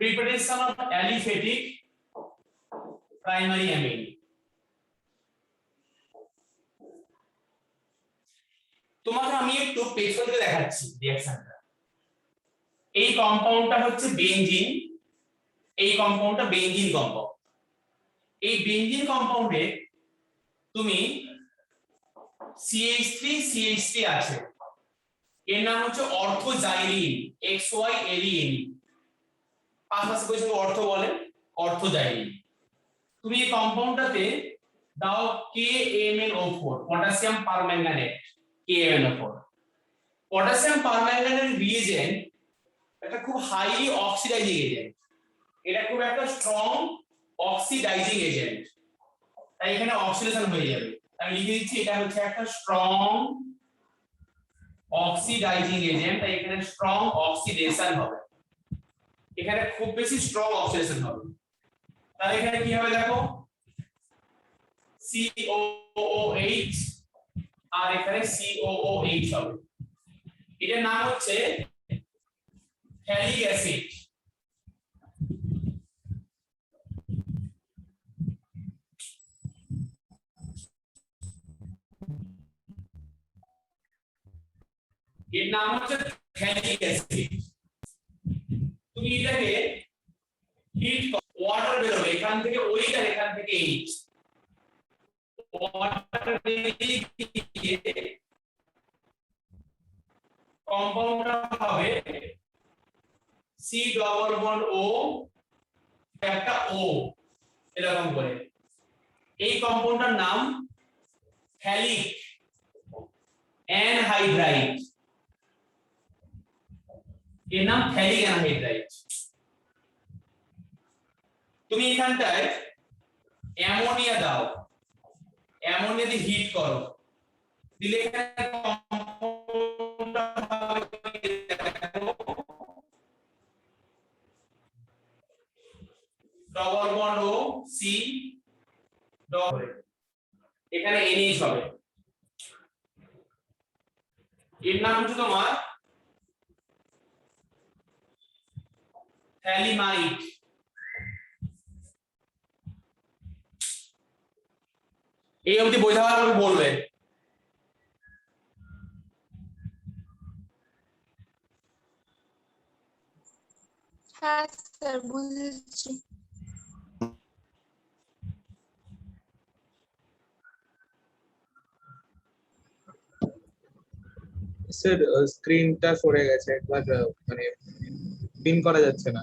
preparation of aliphatic primary amine. তোমাকে আমি একটু পেছন থেকে দেখাচ্ছি রিঅ্যাকশনটা। এই কম্পাউন্ডটা হচ্ছে বেনজিন, এই কম্পাউন্ডটা বেনজিন কম্পাউন্ড। এই বেনজিন কম্পাউন্ডে তুমি CH3 আছে, এর নাম হচ্ছে অর্থোজাইলিন, XYLENE, পাশাপাশি কিছু অর্থ বলে অর্থোজাইলিন। তুমি এই কম্পাউন্ডটাতে দাও KMnO4, potassium permanganate, KMnO4। Potassium permanganate reagent একটা খুব হাইলি অক্সিডাইজিং এজেন্ট, এটা খুব একটা স্ট্রং অক্সিডাইজিং এজেন্ট, তাই এখানে অক্সিডেশন হয়ে যাবে। আমি লিখে দিচ্ছি এটা হচ্ছে একটা স্ট্রং অক্সিডাইজিং এজেন্ট, তাই এখানে স্ট্রং অক্সিডেশন হবে, এখানে খুব বেশি স্ট্রং অক্সিডেশন হবে। তাহলে এখানে কি হবে দেখো, COOH আর এখানে COOH হবে। এটার নাম হচ্ছে ফ্যালিক অ্যাসিড। এর নাম হচ্ছে ফ্যালিক অ্যাসিড। তুমি এটাকে হিট ওয়াটার বেরোবে এখান থেকে, ওইটা এখান থেকে এইচ, ওয়াটার বেরিয়ে কম্পাউন্ডটা হবে C ডবল বন্ড O একটা O, এরকম করে। এই কম্পাউন্ডটার নাম ফ্যালিক অ্যানহাইড্রাইড, এর নাম ফ্যালিক অ্যানহাইড্রাইড। তুমি এখানটায় অ্যামোনিয়া দাও, অ্যামোনিয়া দিয়ে হিট করো, দিলে এখানে কম্পাউন্ডটা হবে ডবল বন্ড ও সি ডবল, এখানে NH হবে। এর নাম হচ্ছে তোমার থ্যালিমাইড। এই অবধি বোঝা গেলে বলবে। হ্যাঁ স্যার বুঝেছি। স্যার স্ক্রিনটা সরে গেছে একবার, মানে পিন করা যাচ্ছে না।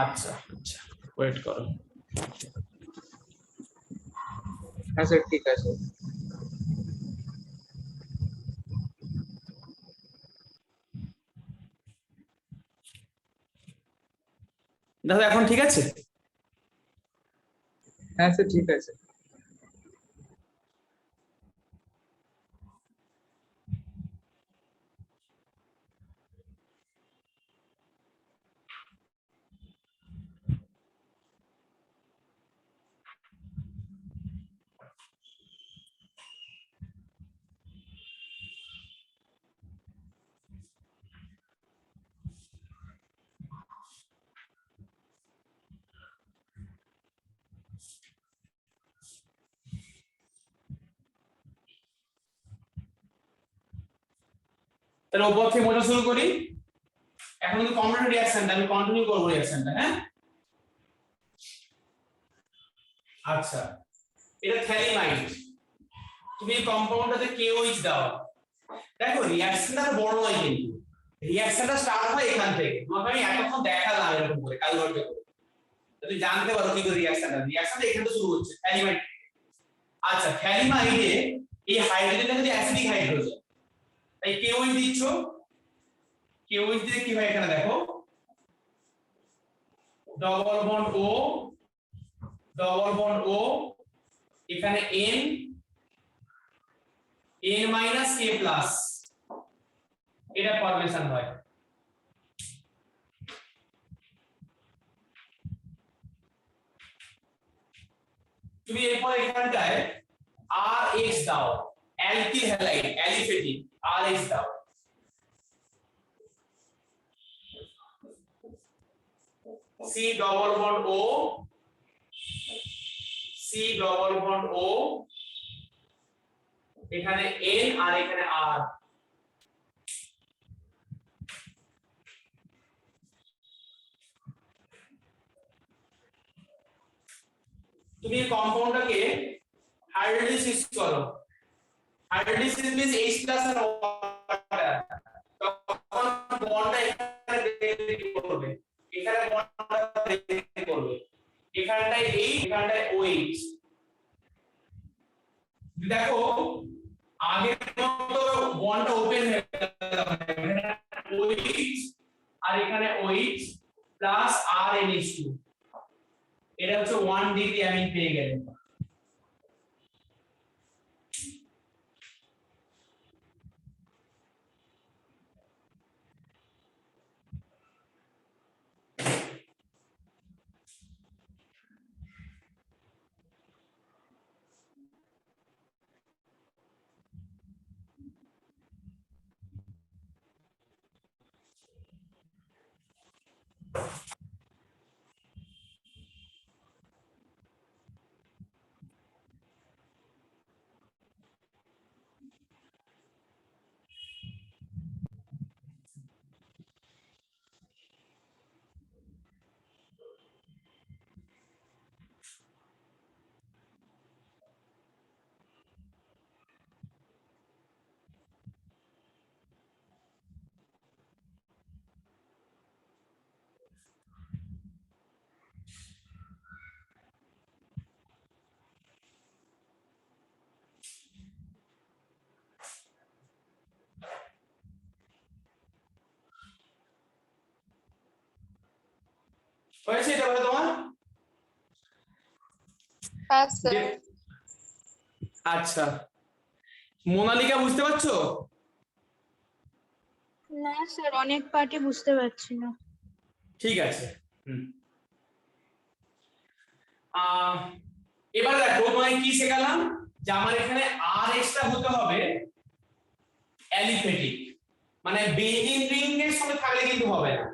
আচ্ছা আচ্ছা, ওয়েট করো। হ্যাঁ স্যার ঠিক আছে। দেখো এখন ঠিক আছে। হ্যাঁ স্যার ঠিক আছে। তাহলে ওপর থেকে মোটা শুরু করি। এখন কিন্তু কম্বিনেশন রিঅ্যাকশনটা আমি কন্টিনিউ করব রিঅ্যাকশনটা, হ্যাঁ। আচ্ছা, এটা থ্যালিমাইড। তুমি এই কম্পাউন্ডটাতে KOH দাও। দেখো রিঅ্যাকশনটা বড় নয়, কিন্তু রিঅ্যাকশনটা স্টার্ট হয় এখান থেকে। তোমাকে আমি এতক্ষণ দেখালাম এরকম করে কালগড়ে করে, তুমি জানতে পারো কি করে রিঅ্যাকশনটা এখান থেকে শুরু হচ্ছে থ্যালিমাইড। আচ্ছা, থ্যালিমাইডে এই হাইড্রোজেনটা যদি অ্যাসিডিক হাইড্রোজেন, তাই KOH দিচ্ছ। KOH দিলে কি হয় এখানে দেখো, double bond O double bond O, এখানে N মাইনাস K প্লাস, এটা ফরমেশন হয়। তুমি এরপর এখানটায় RH দাও, অ্যালকিল হ্যালাইড অ্যালিফেটিক, RH দাও। C double bond O, C double bond O, এখানে N আর এখানে R। তুমি এই কম্পাউন্ডটাকে হাইড্রোলাইসিস করো। হাইড্রোলাইসিস মিন্স H+ আর ওয়াটার, তখন বন্ডটা এখানে ব্রেক করবে, এখানে বন্ডটা ব্রেক করবে, এখানটায় H, এখানটায় OH। দেখো আগের মতো বন্ডটা ওপেন হয়ে গেল, OH আর এখানে OH প্লাস RNH2, এটা হচ্ছে 1 ডিগ্রি অ্যামিন পেয়ে গেলেন। হয়েছে এটা বলে তোমার? হ্যাঁ স্যার। আচ্ছা, মোনালিকা বুঝতে পারছো? না স্যার, অনেক পার্টি বুঝতে পারছি না। ঠিক আছে। এবার দেখো তোমায় কি শেখালাম, যে আমার এখানে RH টা হতে হবে অ্যালিফেটিক, মানে বেঞ্জিন রিং এর সঙ্গে থাকলে কিন্তু হবে না।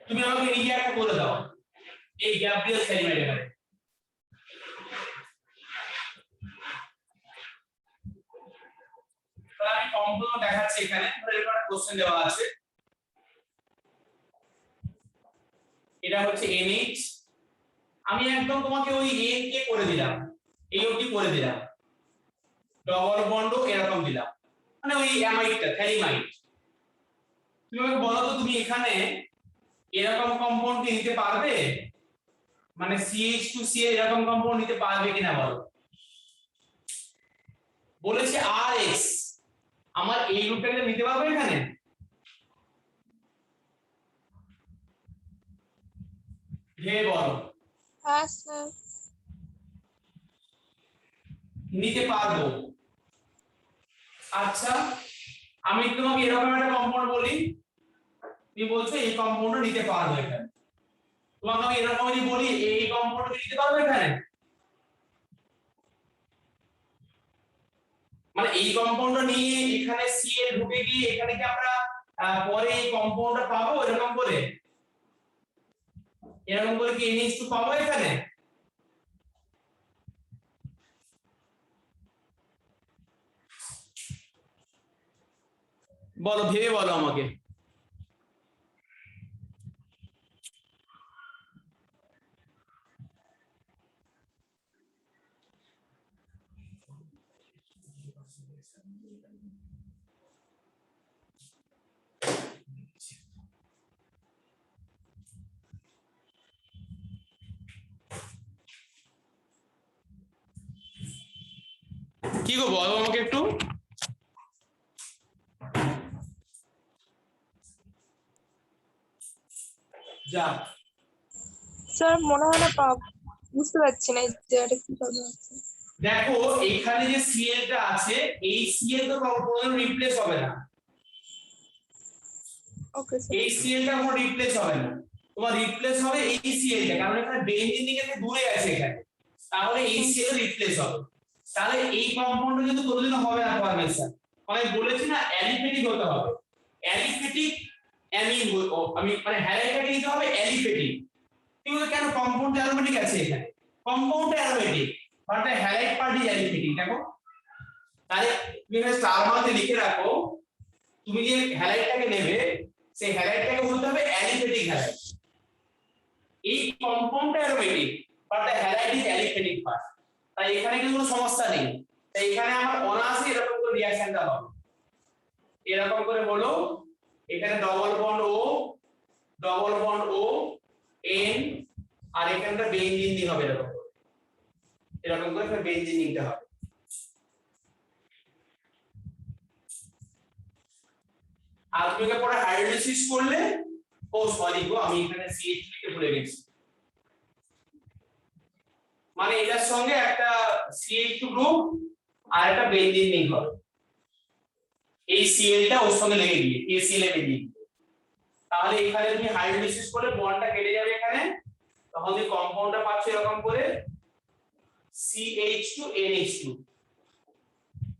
তুমি আমাকে নিজে একটা করে দাও, এই গ্যাব্রিয়েল সেলিমেন্ট এখানে। তাহলে আমি কম্পাউন্ড দেখাচ্ছি এখানে, ধরো এখানে কোশ্চেন দেওয়া আছে, এটা হচ্ছে NH, আমি একদম তোমাকে ওই N কে করে দিলাম, এই অবধি করে দিলাম, ডবল বন্ডও এরকম দিলাম, মানে ওই অ্যামাইডটা থ্যালিমাইড। তুমি আমাকে বলো তো, তুমি এখানে এরকম কম্পাউন্ড কি নিতে পারবে, মানে CH2Cl এরকম কম্পাউন্ড নিতে পারবে কিনা বলো। বলেছে RX, আমার এই গ্রুপটাকে নিতে পারবে এখানে? ভেবে বলো। হ্যাঁ স্যার। নিতে পারবো। আচ্ছা, আমি তোমাকে এরকম একটা কম্পাউন্ড বলি, তুমি বলছো এই কম্পাউন্ডটা নিতে পারবো এখানে। তোমাকে আমি এরকম যদি বলি এই কম্পাউন্ডটা নিতে পারবো এখানে, মানে এই কম্পাউন্ডটা নিয়ে এখানে Cl ঢুকে গিয়ে এখানে কি আমরা পরে এই কম্পাউন্ডটা পাবো এরকম করে? এরকম করে কি NH2 পাবো এখানে? বলো, ভেবে বলো আমাকে। কি গো, বলো আমাকে একটু। যা স্যার মনে হয় না বুঝতে পারছি না যে এটা কি প্রবলেম হচ্ছে। দেখো এখানে যে Cl টা আছে, এই Cl তো কখনো রিপ্লেস হবে না। Okay sir. এই Cl টা কোনো রিপ্লেস হবে না, তোমার রিপ্লেস হবে এই Cl টা, কারণ এখানে বেঞ্জিন দিকে দূরে আছে এখানে, তাহলে এই Cl রিপ্লেস হবে। তাহলে এই কম্পাউন্ডটা কিন্তু কোনোদিনও হবে না ফরমেশন, মানে বলেছি না অ্যালিফেটিক হতে হবে, অ্যালিফেটিক অ্যামিন আমি মানে হ্যালাইডটাকে নিতে হবে অ্যালিফেটিক। কিন্তু কেন কম্পাউন্ড অ্যারোমেটিক আছে এখানে, compound aromatic but the halide part is aliphatic. দেখো তাহলে তুমি এখানে স্টার মার্কে লিখে রাখো, তুমি যে হ্যালাইডটাকে নেবে সেই হ্যালাইডটাকে বলতে হবে অ্যালিফেটিক হ্যালাইড। এই compound aromatic but the halide is aliphatic part. তাই এখানে কিন্তু কোনো সমস্যা নেই। তাই এখানে আমার অনায়াসে এরকম করে রিঅ্যাকশনটা হবে, এরকম করে হলো এখানে ডবল বন্ড ও এন আর এখানটা বেনজিন দিন হবে এরকম করে বেনজিন নিতে হবে। আর তুমি পরে হাইড্রোলাইসিস করলে, ও সরি গো আমি এখানে CH লিখে ভুলে গেছি, মানে এটার সঙ্গে একটা CH2 গ্রুপ আর একটা বেনজিন লিংক হবে, এই Clটা ওর সঙ্গে লেগে গিয়ে KCl এ বেরিয়ে গিয়ে, তাহলে এখানে তুমি হাইড্রোলাইসিস করলে বন্ডটা কেটে যাবে এখানে, তখন তুমি কম্পাউন্ডটা পাচ্ছ এরকম করে CH2NH2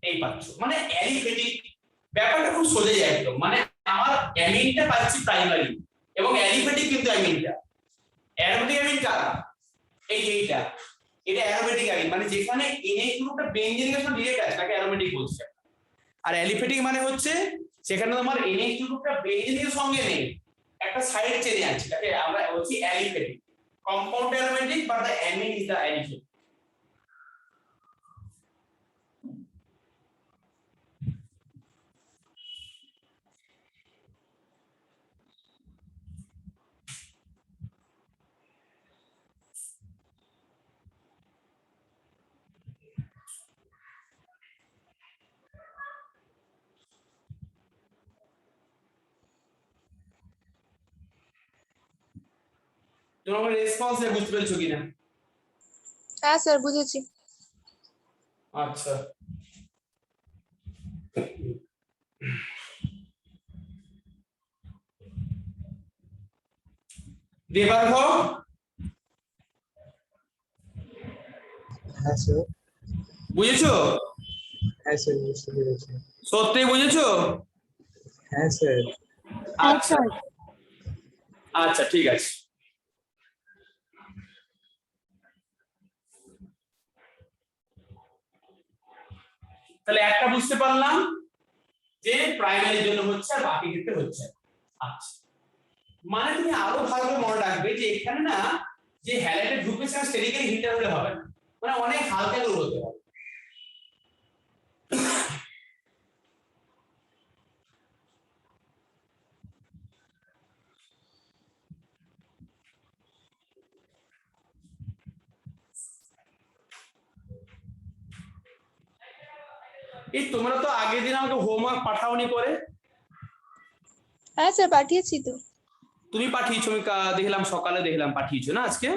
এই পাচ্ছ। মানে অ্যালিফেটিক ব্যাপারটা খুব সোজা যায় একদম, মানে আমার অ্যামিনটা পাচ্ছি প্রাইমারি এবং অ্যালিফেটিক কিন্তু অ্যামিনটা, অ্যারোমেটিক অ্যামিন কারা, এই যে এটা অ্যারোমেটিক অ্যামিন, মানে যেখানে NH গ্রুপটা বেনজিনের সাথে ডিরেক্ট আছে তাকে অ্যারোমেটিক বলছে। আর অ্যালিফেটিক মানে হচ্ছে সেখানে তোমার NH গ্রুপটা বেনজিনের সঙ্গে নেই, একটা সাইড চেনে আছে, তাকে আমরা বলছি aliphatic. Compound aromatic but the amine is the aliphatic. তোমার রেসপন্স বুঝতে পেরেছো কিনা? হ্যাঁ স্যার বুঝেছি। আচ্ছা দেবার্ঘ, হ্যাঁ স্যার। বুঝেছো? হ্যাঁ স্যার বুঝতে পেরেছি। সত্যি বুঝেছো? হ্যাঁ স্যার। আচ্ছা আচ্ছা ঠিক আছে। তাহলে একটা বুঝতে পারলাম যে প্রাইমারির জন্য হচ্ছে আর বাকি ক্ষেত্রে হচ্ছে। আচ্ছা মানে তুমি আরো ভালো করে মনে রাখবে যে এখানে না যে হ্যালাইডের গ্রুপের সাথে স্টেরিকের হিটার হলে হবে না, মানে অনেক হালকা গ্রুপ হতে হবে। এই তোমরা তো আগের দিন আমাকে হোমওয়ার্ক পাঠাওনি করে। হ্যাঁ স্যার পাঠিয়েছি তো। তুমি পাঠিয়েছো, আমি দেখলাম সকালে দেখলাম পাঠিয়েছো না আজকে,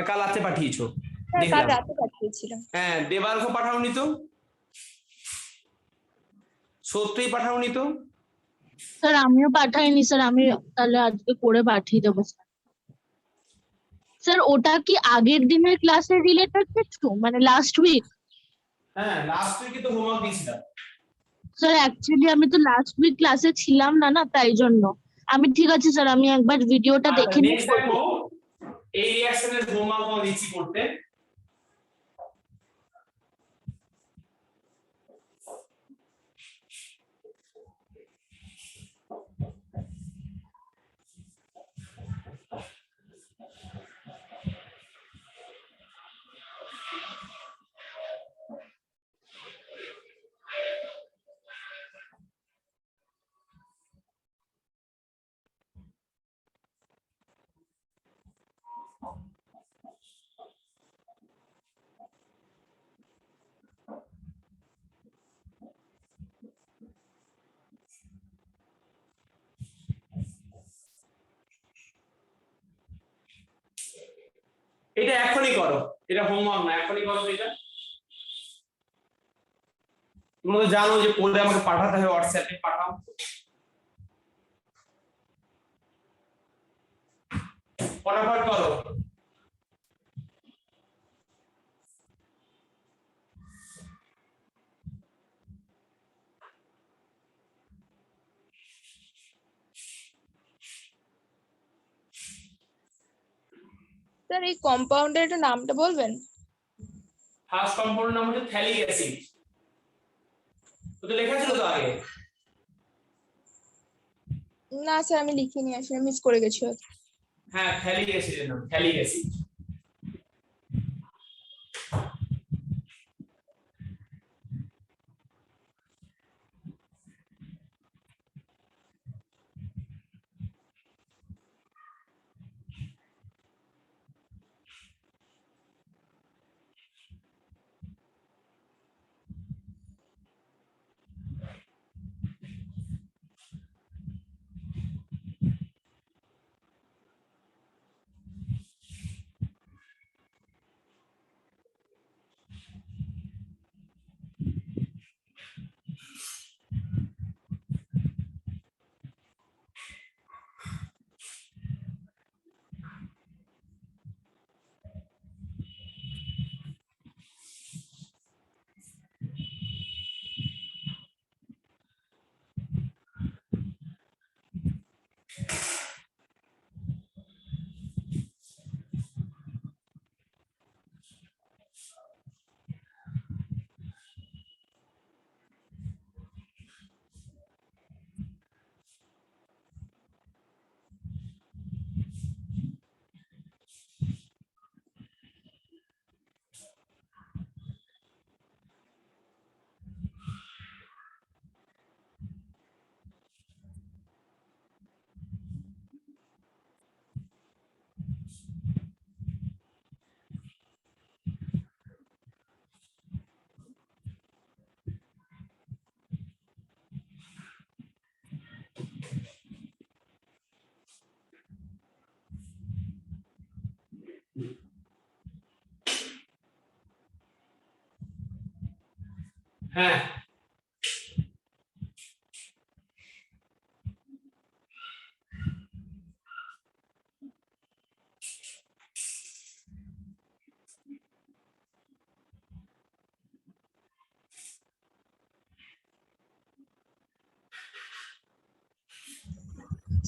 কাল রাতে পাঠিয়েছো হ্যাঁ কাল দেখলাম। রাতে পাঠিয়েছিলাম। হ্যাঁ দেবার্ঘ পাঠাওনি তো, সত্যিই পাঠাওনি তো। স্যার আমিও পাঠাইনি স্যার, আমি তাহলে আজকে করে পাঠিয়ে দেবো স্যার। স্যার ওটা কি আগের দিনের ক্লাসের রিলেটেড কিছু, মানে লাস্ট উইক? হ্যাঁ লাস্ট উইকে তো হোমওয়ার্ক দিয়েছিলাম। স্যার অ্যাকচুয়ালি আমি তো লাস্ট উইক ক্লাসে ছিলাম না, তাই জন্য। আমি ঠিক আছে স্যার, আমি একবার ভিডিওটা দেখে নিয়ে নেক্সট দেখো এই রিঅ্যাকশনের হোমওয়ার্ক আমি দিচ্ছি করতে। এটা এখনই করো, এটা হোমওয়ার্ক না, এখনই করো এটা। তোমরা তো জানো যে পড়ে আমাকে পাঠাতে হবে, হোয়াটসঅ্যাপে পাঠাও। ফটাফট করো। স্যার এই কম্পাউন্ডের একটু নামটা বলবেন? ফার্স্ট কম্পাউন্ডের নাম হচ্ছে থ্যালিক অ্যাসিড। তো লেখা ছিল তো আগে? না স্যার আমি লিখিনি, আসলে মিস করে গেছি হয়তো। হ্যাঁ, থ্যালিক অ্যাসিডের নাম থ্যালিক অ্যাসিড। হ্যাঁ,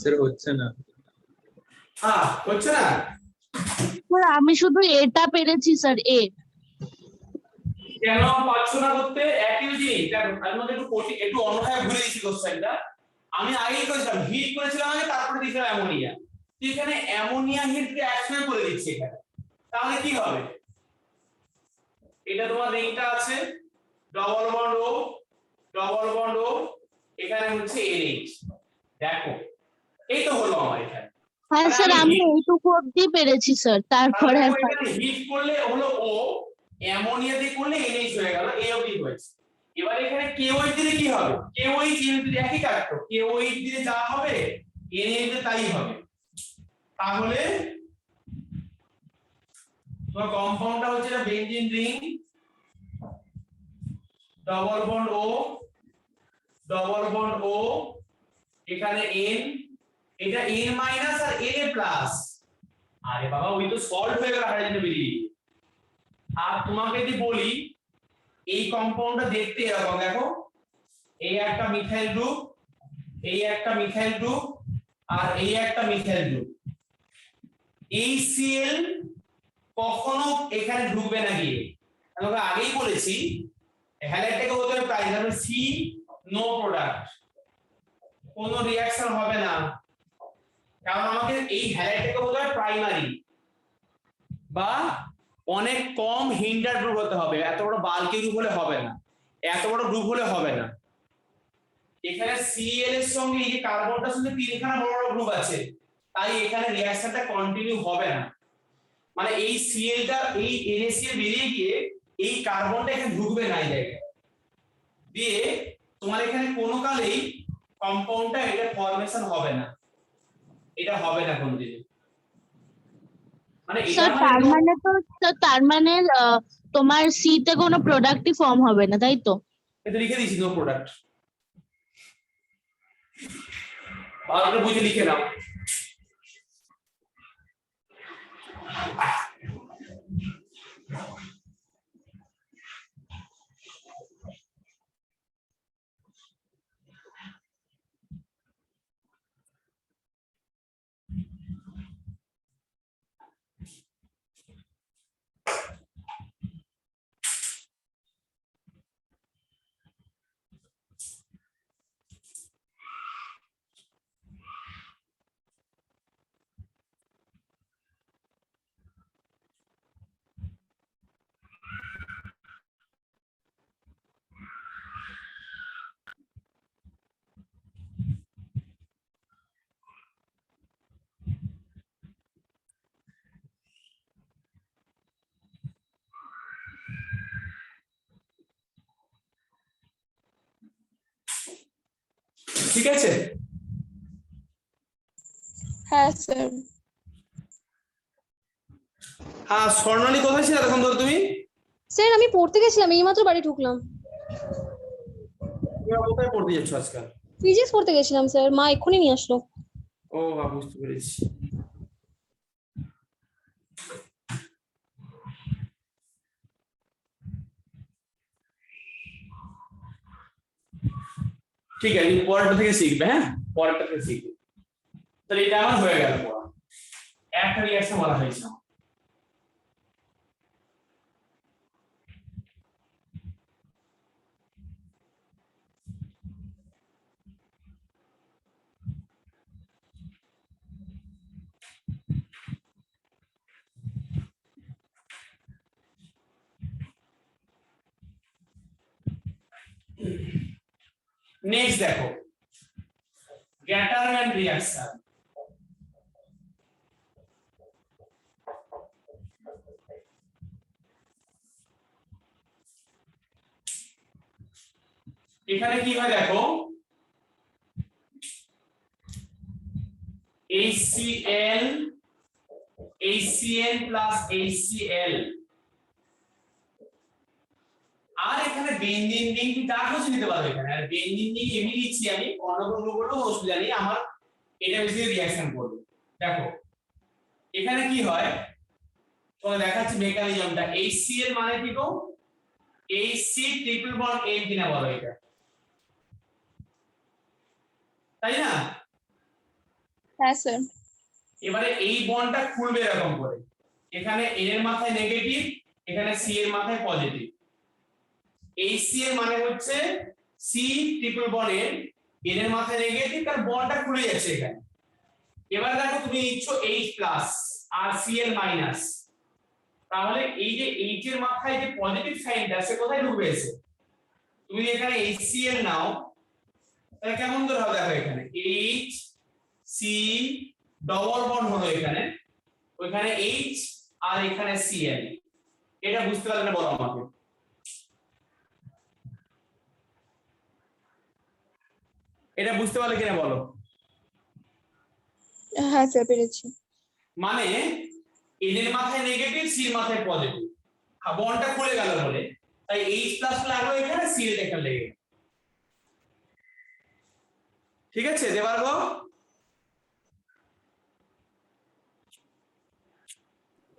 স্যার হচ্ছে না। হচ্ছে না। স্যার আমি শুধু এটা পেরেছি স্যার, এ। কেন পারছো না করতে? একই জিনিস দেখো, তার মধ্যে একটু অন্যভাবে ঘুরে দিয়েছি কোশ্চেনটা। আমি আগেই করেছিলাম, হিট করেছিলাম আগে, তারপরে দিয়েছিলাম অ্যামোনিয়া। এখানে অ্যামোনিয়া হিটকে একসঙ্গে করে দিচ্ছি এখানে, তাহলে কি হবে? এটা তোমার রিংটা আছে, ডবল বন্ড ও, ডবল বন্ড ও, এখানে হচ্ছে NH। দেখো এই তো হলো আমার এখানে। হ্যাঁ স্যার আমি এইটুকু অব্দি পেরেছি স্যার, তারপরে আর এখানে হিট করলে হলো ও, অ্যামোনিয়া দিয়ে করলে NH হয়ে গেল, এই অবধি হয়েছে। এবার এখানে KOH দিলে কি হবে? KOH যদি একই কাজ তো KOH দিলে যা হবে NH দিলে তাই হবে। তাহলে তোমার কম্পাউন্ডটা হচ্ছে এটা বেনজিন রিং, ডবল বন্ড ও, ডবল বন্ড ও, এখানে N, এটা N মাইনাস আর Na প্লাস। আরে বাবা ওই তো সল্ট হয়ে গেল হাইড্রোজেন বেরিয়ে। আর তোমাকে যদি বলি এই কম্পাউন্ডটা দেখতে এরকম, দেখো এই একটা মিথাইল গ্রুপ, এই একটা মিথাইল গ্রুপ, আর এই একটা মিথাইল গ্রুপ। এই Cl কখনো এখানে ঢুকবে না গিয়ে, আমরা আগেই বলেছি হ্যালাইড থেকে হতে হবে প্রাইম, তাহলে C নো প্রোডাক্ট, কোনো রিঅ্যাকশন হবে না, কারণ আমাকে এই হ্যালাইড থেকে হতে হবে প্রাইমারি বা অনেক কম হিন্ডার গ্রুপ হতে হবে, এত বড় বাল্কি গ্রুপ হলে হবে না, এত বড় গ্রুপ হলে হবে না। এখানে Cl এর সঙ্গে এই যে কার্বনটার সঙ্গে তিনখানা বড় বড় গ্রুপ আছে, তাই এখানে রিঅ্যাকশনটা কন্টিনিউ হবে না। মানে এই Cl টা এই NaCl বেরিয়ে গিয়ে এই কার্বনটা এখানে ঢুকবে না এই জায়গায় দিয়ে, তোমার এখানে কোনো কালেই কম্পাউন্ডটা এটা ফরমেশন হবে না, এটা হবে না কোনদিন। মানে এটা স্যার তার মানে মানে তো স্যার তার মানে তোমার সি তে কোনো প্রোডাক্টই ফর্ম হবে না, তাই তো? এটা লিখে দিয়েছি নো প্রোডাক্ট, ভালো করে বুঝে লিখে নাও। ঠিক আছে? হ্যাঁ স্যার। হ্যাঁ, স্বর্ণালী কোথায় ছিল এতক্ষণ ধরে তুমি? স্যার আমি পড়তে গেছিলাম, এইমাত্র বাড়ি ঢুকলাম। তুমি কোথায় পড়তে যাচ্ছ আজকাল? ফিজিক্স পড়তে গেছিলাম স্যার, মা এক্ষুনি নিয়ে আসলো। ও বুঝতে পেরেছি। ঠিক আছে, তুমি পরেরটা থেকে শিখবে। হ্যাঁ, পরেরটা থেকে শিখবে। তাহলে এটা আমার হয়ে গেল পড়া। একটা রিঅ্যাকশন বলা হয়েছে। নেক্সট দেখো, গ্যাটারম্যান রিঅ্যাকশন। এখানে কি হয় দেখো, HCl HCl প্লাস HCl, আর এখানে বেনজিন রিং কি যা কিছু দিতে পারো এখানে। আর বেনজিন রিং এমনি দিচ্ছি আমি, অন্য কোনো করলেও অসুবিধা নেই, আমার এটা বেশি রিঅ্যাকশন করবে। দেখো এখানে কি হয় তোমাকে দেখাচ্ছি মেকানিজমটা। HCl মানে কি গো, HC ট্রিপল বন্ড N কিনা বলো এটা, তাই না? হ্যাঁ স্যার। এবারে এই বন্ডটা খুলবে এরকম করে, এখানে N এর মাথায় নেগেটিভ, এখানে C এর মাথায় পজিটিভ। HC এর মানে হচ্ছে C ট্রিপল বন্ড N এর মাথায় নেগেটিভ, তার বন্ডটা খুলে যাচ্ছে এখানে। এবার দেখো তুমি নিচ্ছ H প্লাস আর Cl মাইনাস, তাহলে এই যে H এর মাথায় যে পজিটিভ সাইনটা সে কোথায় ঢুকবে এসে, তুমি এখানে HCl নাও, তাহলে কেমন করে হবে দেখো, এখানে H C ডবল বন্ড হলো এখানে, ওইখানে H আর এখানে Cl। এটা বুঝতে পারলে বলো আমাকে। এটা বুঝতে পারলে কিনা বলো। হ্যাঁ স্যার পেরেছি। মানে N এর মাথায় নেগেটিভ, C এর মাথায় পজিটিভ, বন্ডটা খুলে গেল বলে, তাই H প্লাস লাগলো এখানে, Cl এখানে লেগে গেল। ঠিক আছে দেবার্গ?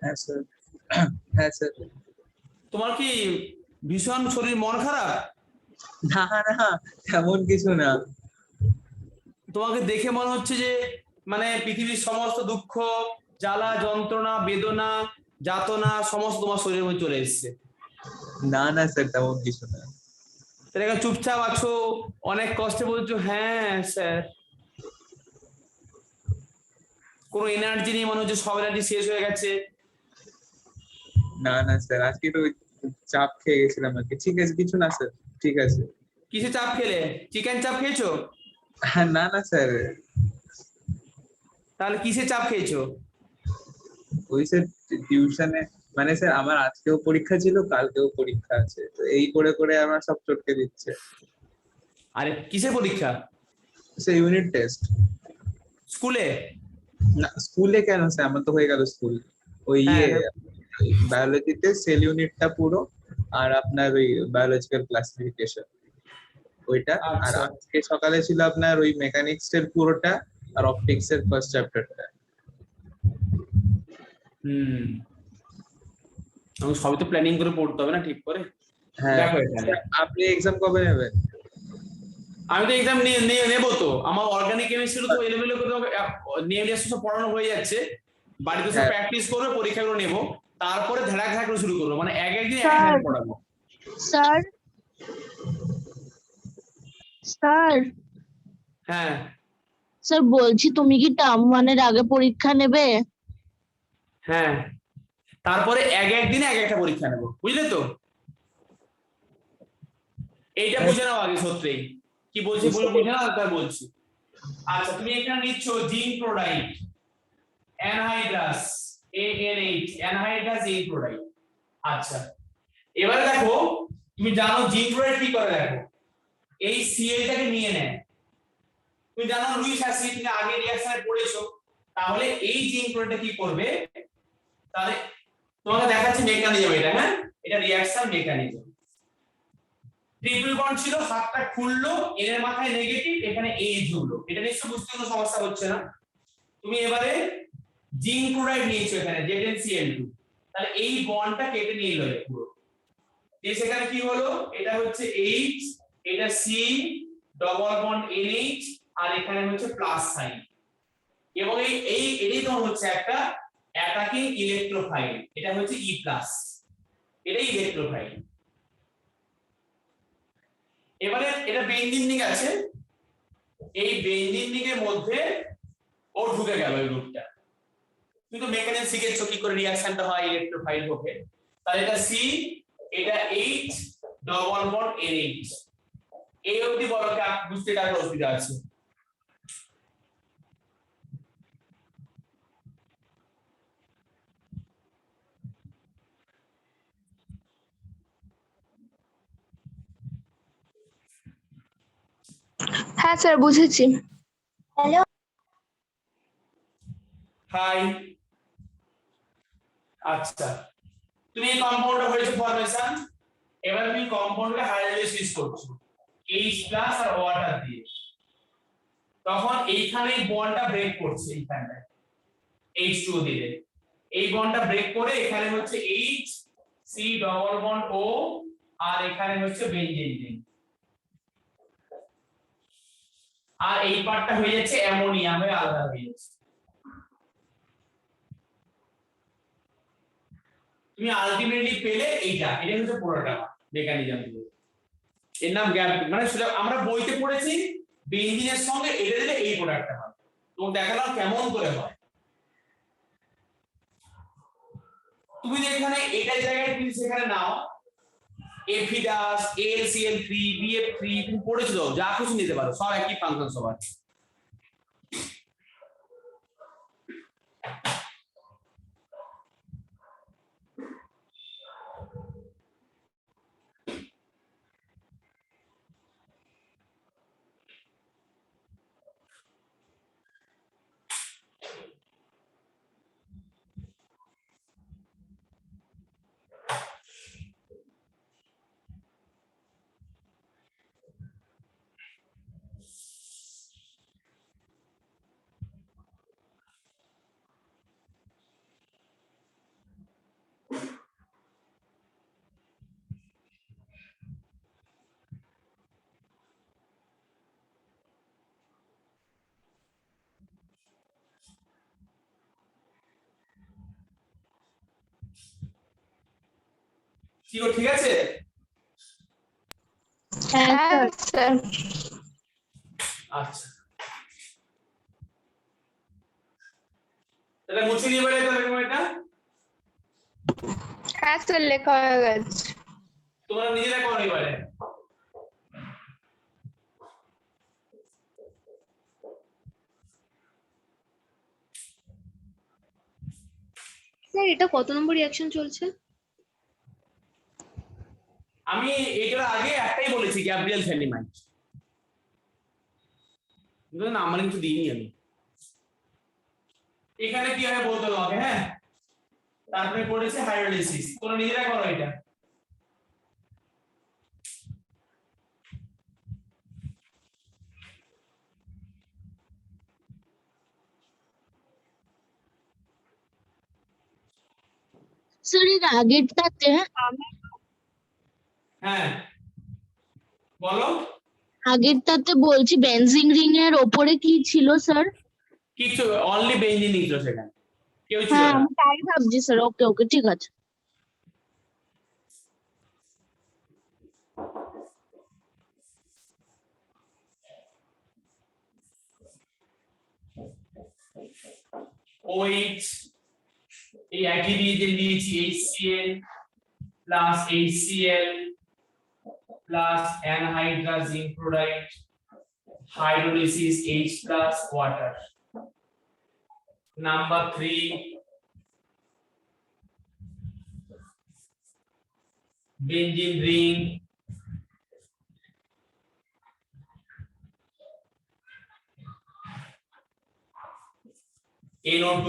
হ্যাঁ স্যার। হ্যাঁ স্যার। তোমার কি ভীষণ শরীর মন খারাপ? না না, তেমন কিছু না। তোমাকে দেখে মনে হচ্ছে যে মানে পৃথিবীর সমস্ত দুঃখ, জ্বালা, যন্ত্রণা, বেদনা, যাতনা সমস্ত তোমার শরীরের মধ্যে চলে এসেছে। না না স্যার, তেমন কিছু না। তাহলে চুপচাপ আছো, অনেক কষ্টে বলছো হ্যাঁ স্যার, কোনো এনার্জি নেই, মনে হচ্ছে সব এনার্জি শেষ হয়ে গেছে। না না স্যার, আজকে তো ওই চাপ খেয়ে গেছিলাম আর কি। ঠিক আছে, কিছু না স্যার, ঠিক আছে। কিসে চাপ খেলে? চিকেন চাপ খেয়েছো? না না স্যার, তাহলে কিসে চাপ খেয়েছো? ওই স্যার টিউশনে, মানে স্যার আমার আজকেও পরীক্ষা ছিল, কালকেও পরীক্ষা আছে, তো এই করে করে আমার সব চটকে দিচ্ছে। আরে কিসের পরীক্ষা? Sir unit test. স্কুলে? না স্কুলে কেন স্যার, আমার তো হয়ে গেল স্কুল। ওই হ্যাঁ, বায়োলজিতে সেল ইউনিটটা পুরো, আর আপনার ওই বায়োলজিক্যাল ক্লাসিফিকেশন ওইটা। আর আচ্ছা। আজকে সকালে ছিল আপনার ওই মেকানিক্স এর পুরোটা, আর অপটিক্স এর ফার্স্ট চ্যাপ্টারটা। আমি সবই তো প্ল্যানিং করে পড়তে হবে না ঠিক করে। হ্যাঁ। দেখো এখানে আপনি এক্সাম কবে নেবেন? আমি তো এক্সাম নেবো তো, আমার অর্গানিক কেমিস্ট্রি তো এলেভেলে করে নিয়ে সব পড়ানো হয়ে যাচ্ছে, বাড়িতে সব হ্যাঁ। প্র্যাকটিস করবে, পরীক্ষাগুলো নেবো, তারপরে ধারাক ধারাক করে শুরু করবো, মানে এক একদিন এক স্যার। এক পড়াবো। স্যার স্যার হ্যাঁ স্যার বলছি তুমি কি টার্ম ওয়ানের আগে পরীক্ষা নেবে? হ্যাঁ, তারপরে এক একদিনে এক একটা পরীক্ষা নেবো, বুঝলে তো? এইটা বুঝে নাও আগে সত্যি কি বলছি, বুঝে নাও তার বলছি। আচ্ছা তুমি এখানে নিচ্ছ zinc chloride, anhydrous ANH, anhydrous zinc chloride. আচ্ছা এবারে দেখো, তুমি জানো জিঙ্ক ক্লোরাইড কি করে, দেখো এই Cl টাকে নিয়ে নেয়, তুমি জানো লুইস অ্যাসিড তুমি আগে রিঅ্যাকশনে পড়েছো, তাহলে এই জিন প্রোডাক্টটা কি করবে, তাহলে তোমাকে দেখাচ্ছি মেকানিজম এটা, হ্যাঁ এটা রিঅ্যাকশন মেকানিজম। ট্রিপল বন্ড ছিল, হাতটা খুললো, এর এর মাথায় নেগেটিভ, এখানে এইচ ঢুকলো, এটা নিশ্চয়ই বুঝতে কোনো সমস্যা হচ্ছে না। তুমি এবারে জিঙ্ক ক্লোরাইড নিয়েছো এখানে ZnCl2, তাহলে এই বন্ডটা কেটে নিয়ে এলো পুরো, যে সেখানে কি হলো, এটা হচ্ছে H, এটা C ডবল বন্ড NH, আর এখানে হচ্ছে প্লাস সাইন, এবং এটাই তোমার হচ্ছে একটা অ্যাটাকিং ইলেকট্রোফাইল, এটা হচ্ছে E+, এটাই ইলেকট্রোফাইল। এবারে এটা বেনজিন রিং আছে, এই বেনজিন রিং এর মধ্যে ও ঢুকে গেল এই গ্রুপটা, তুমি তো মেকানিজম শিখেছো কি করে রিঅ্যাকশনটা হয় ইলেকট্রোফাইল হোকে, তাহলে এটা C, এটা H ডবল বন্ড NH, এই অবধি বলো কি বুঝতে কার অসুবিধা আছে? হ্যাঁ স্যার বুঝেছি। হাই, আচ্ছা তুমি এই কম্পাউন্ডটা হয়েছে ফরমেশন, এবার তুমি কম্পাউন্ডকে হাইড্রোলাইসিস করছো H+ আর ওয়াটার দিয়ে, তখন এইখানে বন্ডটা ব্রেক করছে, এইখানটায় H2 দিলে এই বন্ডটা ব্রেক করে এখানে হচ্ছে H C double bond O, আর এখানে হচ্ছে বেনজিন রিং, আর এই পার্টটা হয়ে যাচ্ছে অ্যামোনিয়া হয়ে আলাদা হয়ে যাচ্ছে। তুমি আলটিমেটলি পেলে এইটা, এটা হচ্ছে পুরোটা মেকানিজম দিয়ে, এর নাম গ্যাপ, মানে সেটা আমরা বইতে পড়েছি বেনজিনের সঙ্গে এটা দিলে এই প্রোডাক্টটা হয়, তো দেখালাম কেমন করে হয়। তুমি যেখানে এটা জায়গায় তুমি সেখানে নাও এফিডাস AlCl3 BF3 তুমি পড়েছো তো, যা কিছু নিতে পারো, সব একই ফাংশন সবার। কি গো, ঠিক আছে? হ্যাঁ হ্যাঁ স্যার। স্যার। আচ্ছা তাহলে মুছে দিয়ে বেড়ে তাহলে এটা হ্যাঁ স্যার লেখা হয়ে গেছে। তোমরা নিজেরা করো এবারে। স্যার এটা কত নম্বর রিঅ্যাকশন চলছে? আমি এটার আগে একটাই বলেছি গ্যাব্রিয়েল ফেনিমাইট, না আমার কিছু দিইনি আমি, এখানে কি হবে বলতে হবে, হ্যাঁ তারপরে পড়েছে হাইড্রোলাইসিস, তোমরা নিজেরা করো এটা। স্যার এর আগেরটাতে, হ্যাঁ বলো, আগেরটাতে বলছি বেনজিন রিং এর ওপরে কি ছিল স্যার? কিছু অনলি বেঞ্জিন ছিল সেখানে, কেউ ছিল হ্যাঁ না। আমি তাই ভাবছি স্যার। ওকে ওকে ঠিক আছে। OH এই একই দিয়ে যে দিয়েছি HCl plus HCl plus anhydrous zinc chloride, hydrolysis H plus water. Number 3, benzene ring, NO2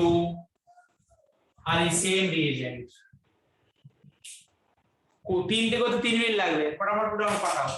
আর এই সেম রিএজেন্ট। 3 থেকে তো 3 মিনিট লাগবে, ফটাফট পাঠাও।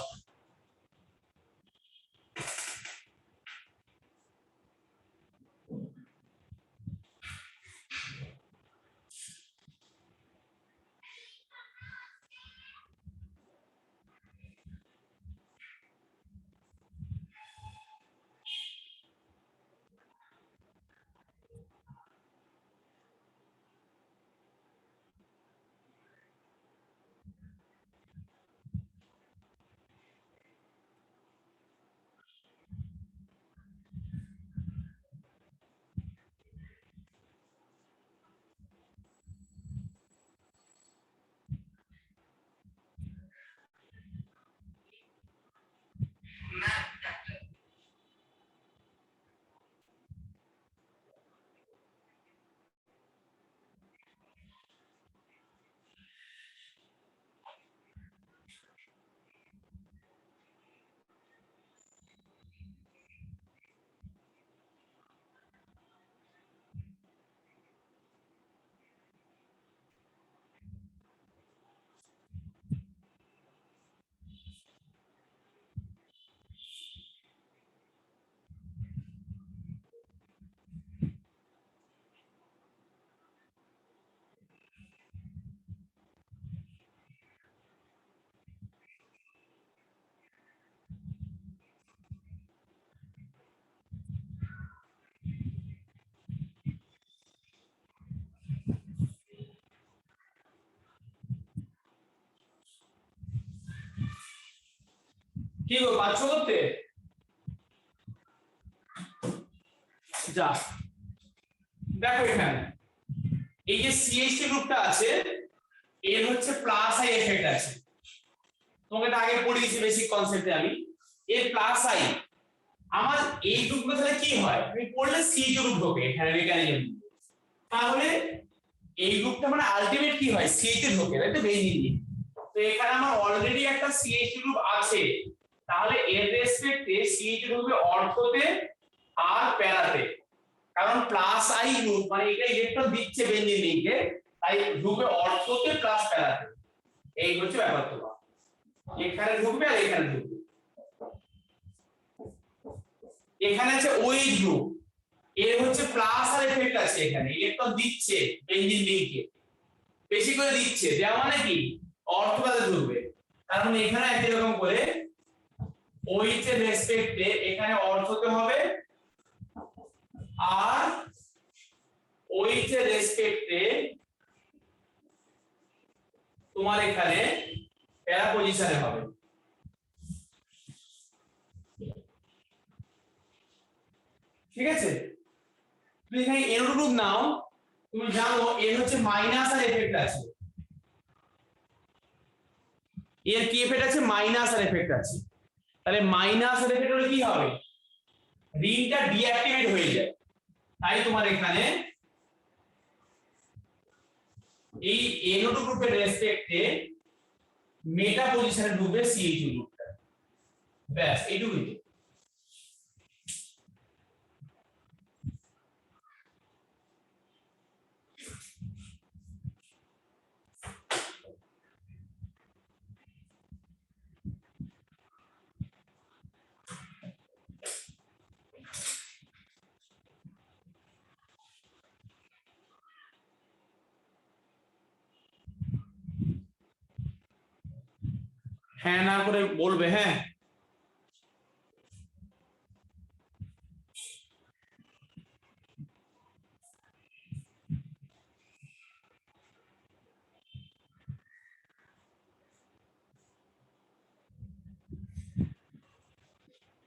কি গো পাচ্ছ করতে? যা দেখো এখানে এই যে CH3 গ্রুপটা আছে এর হচ্ছে প্লাস আই এফেক্ট আছে, তোমাকে তো আগে পড়িয়েছি বেসিক কনসেপ্টে আমি। এর প্লাস আই আমার এই গ্রুপটা তাহলে কি হয়, আমি পড়লে CH গ্রুপ ঢোকে এখানে মেকানিজম, তাহলে এই গ্রুপটা মানে আলটিমেট কি হয় CH এ ঢোকে, তাই তো বেঞ্জিন। তো এখানে আমার অলরেডি একটা CH গ্রুপ আছে, তাহলে এর রেসপেক্টে CH ঢুকবে অর্থতে আর প্যারাতে, কারণ প্লাস আই গ্রুপ মানে এটা ইলেকট্রন দিচ্ছে বেঞ্জিন লিংকে, তাই ঢুকবে অর্থতে প্লাস প্যারাতে। এই হচ্ছে ব্যাপার, তোমার এখানে ঢুকবে আর এখানে ঢুকবে। এখানে আছে ওই গ্রুপ, এর হচ্ছে প্লাস আর এফেক্ট আছে, এখানে ইলেকট্রন দিচ্ছে বেঞ্জিন লিংকে, বেশি করে দিচ্ছে, দেওয়া মানে কি অর্থটাতে ঢুকবে। তার মানে এখানে একই রকম করে OH এর রেসপেক্টে এখানে অর্থতে হবে আর OH এর রেসপেক্টে তোমার এখানে প্যারা পজিশনে হবে। ঠিক আছে, তুমি এখানে NO2 গ্রুপ নাও, তুমি জানো এর হচ্ছে মাইনাস আর এফেক্ট আছে, এর কি এফেক্ট আছে মাইনাস আর এফেক্ট আছে, তাহলে মাইনাস আর এফেক্ট হলে কি হবে রিংটা ডিঅ্যাক্টিভেট হয়ে যায়, তাই তোমার এখানে এই NO2 গ্রুপের রেসপেক্টে মেটা পজিশনে ঢুকবে CH গ্রুপটা, ব্যাস এইটুকুই। হ্যাঁ না করে বলবে, হ্যাঁ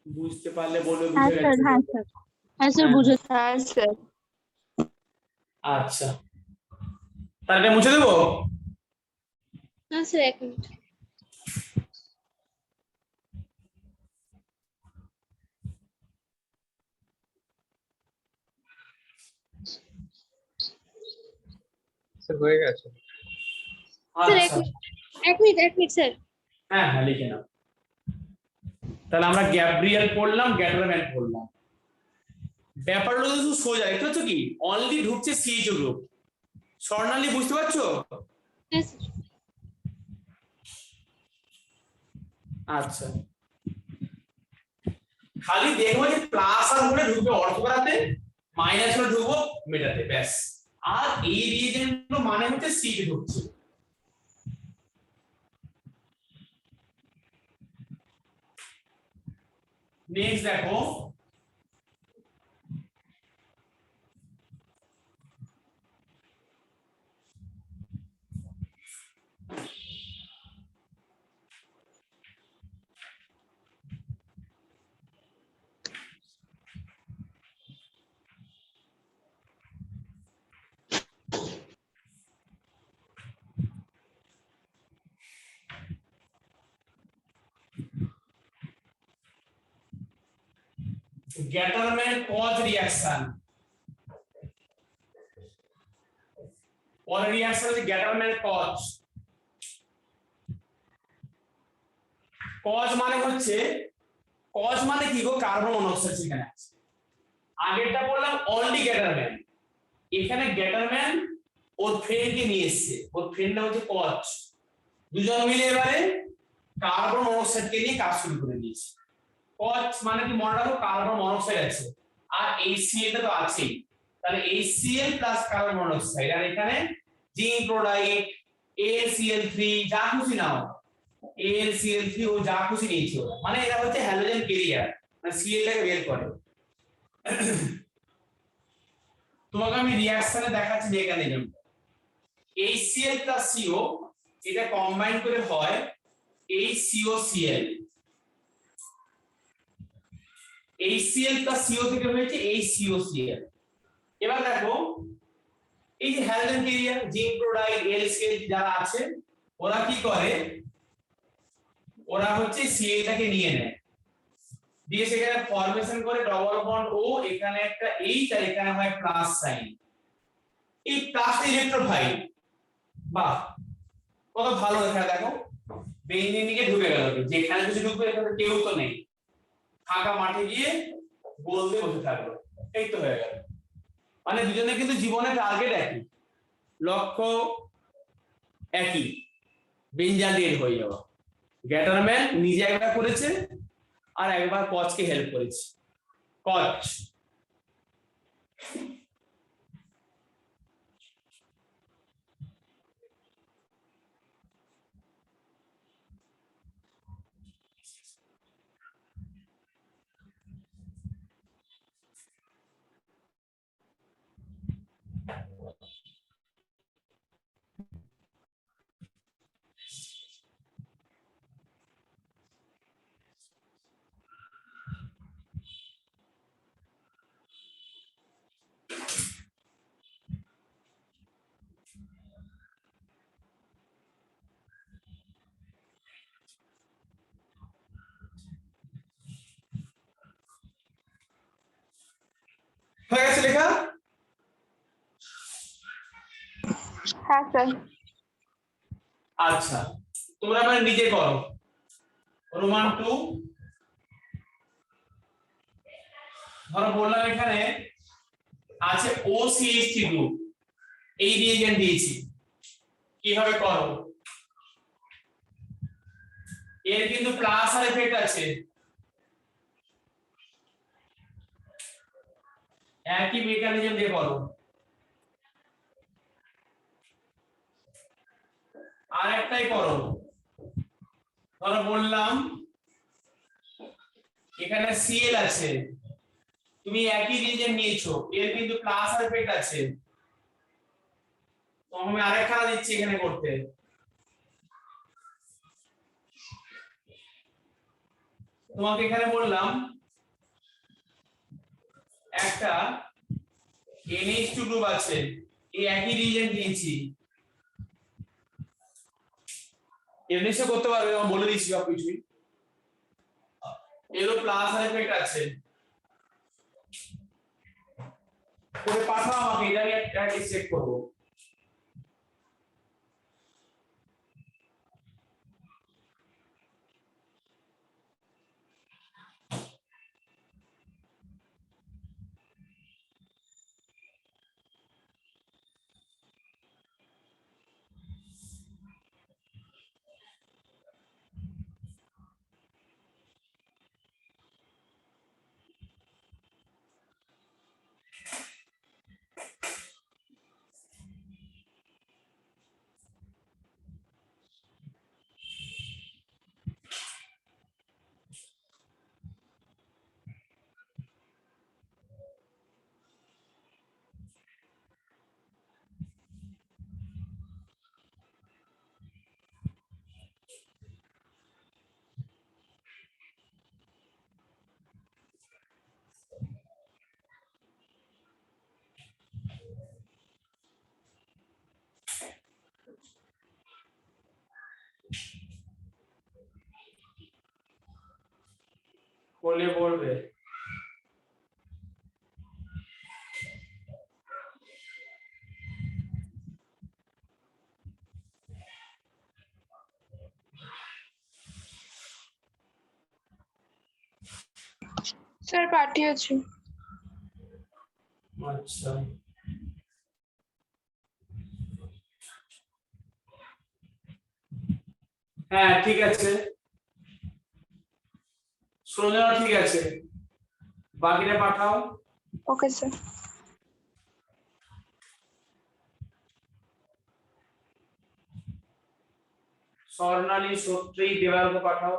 বুঝতে পারলে বলবে হ্যাঁ বুঝে স্যার, গেছি। হ্যাঁ স্যার, হ্যাঁ স্যার হ্যাঁ। বুঝে। হ্যাঁ স্যার। আচ্ছা তাহলে এটা মুছে দেবো। না স্যার, এক মিনিট। স্যার হয়ে গেছে। স্যার আচ্ছা এক মিনিট স্যার। হ্যাঁ হ্যাঁ লিখে নাও। তাহলে আমরা গ্যাব্রিয়েল পড়লাম, গ্যাটারম্যান পড়লাম, ব্যাপারটা তো শুধু সোজা, দেখতে পাচ্ছ কি অনলি ঢুকছে সিএইচ গ্রুপ। স্বর্ণালী বুঝতে পারছো? Yes, আচ্ছা, খালি দেখবো যে প্লাস আর হলে ঢুকবে অর্থকরাতে, মাইনাস হলে ঢুকবো মেটাতে, ব্যাস। আর এই রিএজেন্ট মানে হচ্ছে সিএইচ ঢুকছে। নেক্সট দেখো, Gatterman cause reaction. Or reaction is Gatterman cause. Cause মানে হচ্ছে, cause মানে কি গো, কার্বন মনোক্সাইড সেখানে আছে। আগেরটা বললাম অনলি গ্যাটারম্যান, এখানে গ্যাটারম্যান ওর ফ্রেন্ডকে নিয়ে এসেছে, ওর ফ্রেন্ড নাম হচ্ছে কজ। দুজন মিলে এবারে কার্বন মনোক্সাইডকে নিয়ে কাজ শুরু করে দিয়েছে। কজ মানে কি মনে রাখো, কার্বন মনোক্সাইড আছে আর HCl টা তো আছেই, তাহলে HCl প্লাস কার্বন মনোক্সাইড, আর এখানে জিঙ্ক ক্লোরাইড, AlCl3 যা খুশি নাও, AlCl3 ও যা খুশি নিয়েছে ওরা, মানে এরা হচ্ছে হ্যালোজেন ক্যারিয়ার, মানে Cl টাকে বের করে। তোমাকে আমি রিঅ্যাকশনে দেখাচ্ছি মেকানিজমটা। HCl প্লাস CO এটা কম্বাইন করে হয় HCOCl, HCl প্লাস CO থেকে হয়েছে HCOCl। এবার দেখো এই যে halogen career zinc chloride AlCl যারা আছে, ওরা কি করে, ওরা হচ্ছে Cl টাকে নিয়ে নেয়, দিয়ে সেখানে ফরমেশন করে ডবল বন্ড ও, এখানে একটা H আর এখানে হয় প্লাস সাইন। এই প্লাস ইলেকট্রোফাইল, বাহ কত ভালো, এখানে দেখো বেঞ্জিন দিকে ঢুকে গেল, যেখানে কিছু ঢুকবে এখানে কেউ তো নেই, ফাঁকা মাঠে গিয়ে বলতে বসে থাকলো, এই তো হয়ে গেল। মানে দুজনে কিন্তু জীবনে টার্গেট একই, লক্ষ্য একই, বেঞ্জালিয়েট হয়ে যাওয়া। গ্যাটারম্যান নিজে একবার করেছে আর একবার কচকে হেল্প করেছে। কচ হয়ে গেছে লেখা? হ্যাঁ স্যার। আচ্ছা, তোমরা মানে নিজে করো। রোমান 2, ধরো বললাম এখানে আছে OCH3 গ্রুপ, এই রিএজেন্ট দিয়েছি, কিভাবে করো, এর কিন্তু প্লাস আর এফেক্ট আছে, একই মেকানিজম দিয়ে করো। আর একটাই করো, ধরো বললাম এখানে Cl আছে, তুমি একই রিএজেন্ট নিয়েছো, এর কিন্তু প্লাস আর এফেক্ট আছে, তো আমি আরেকখানা দিচ্ছি এখানে করতে। তোমাকে এখানে বললাম একটা NH2 গ্রুপ আছে, এই একই রিএজেন্ট দিয়েছি, এর নিশ্চয় করতে পারবে, আমি বলে দিচ্ছি সব কিছুই। এরও প্লাস আর এফেক্ট আছে, করে পাঠাও আমাকে, এটা আমি একটা চেক করব। করলে বলবে। স্যার পাঠিয়েছি। আচ্ছা হ্যাঁ ঠিক আছে, সোজা ঠিক আছে, বাকিটা পাঠাও। Okay sir. স্বর্ণালী, সত্যি, দেবালকে পাঠাও।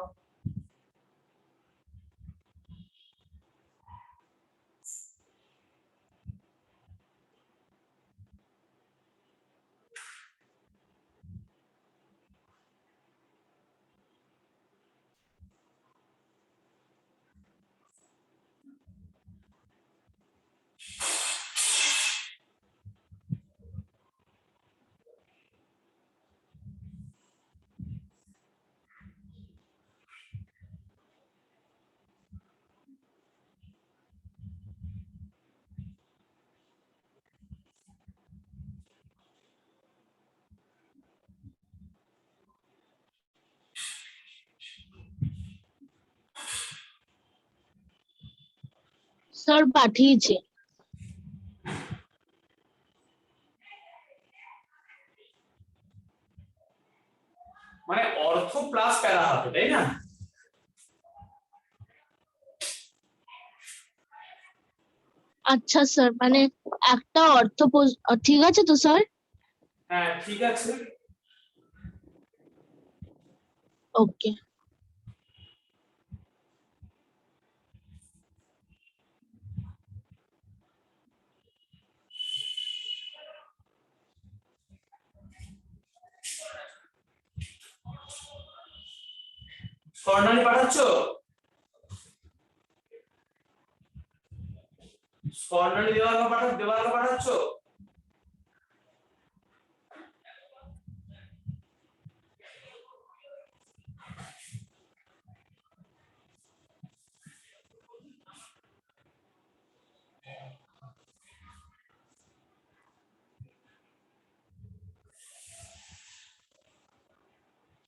স্যার পাঠিয়েছে। মানে অর্থ প্লাস প্যারা হবে তাই না? আচ্ছা স্যার, মানে একটা ঠিক আছে তো স্যার? হ্যাঁ ঠিক আছে। ওকে। স্বর্ণালী পাঠাচ্ছ? স্বর্ণালী দেবালকে পাঠাচ্ছ?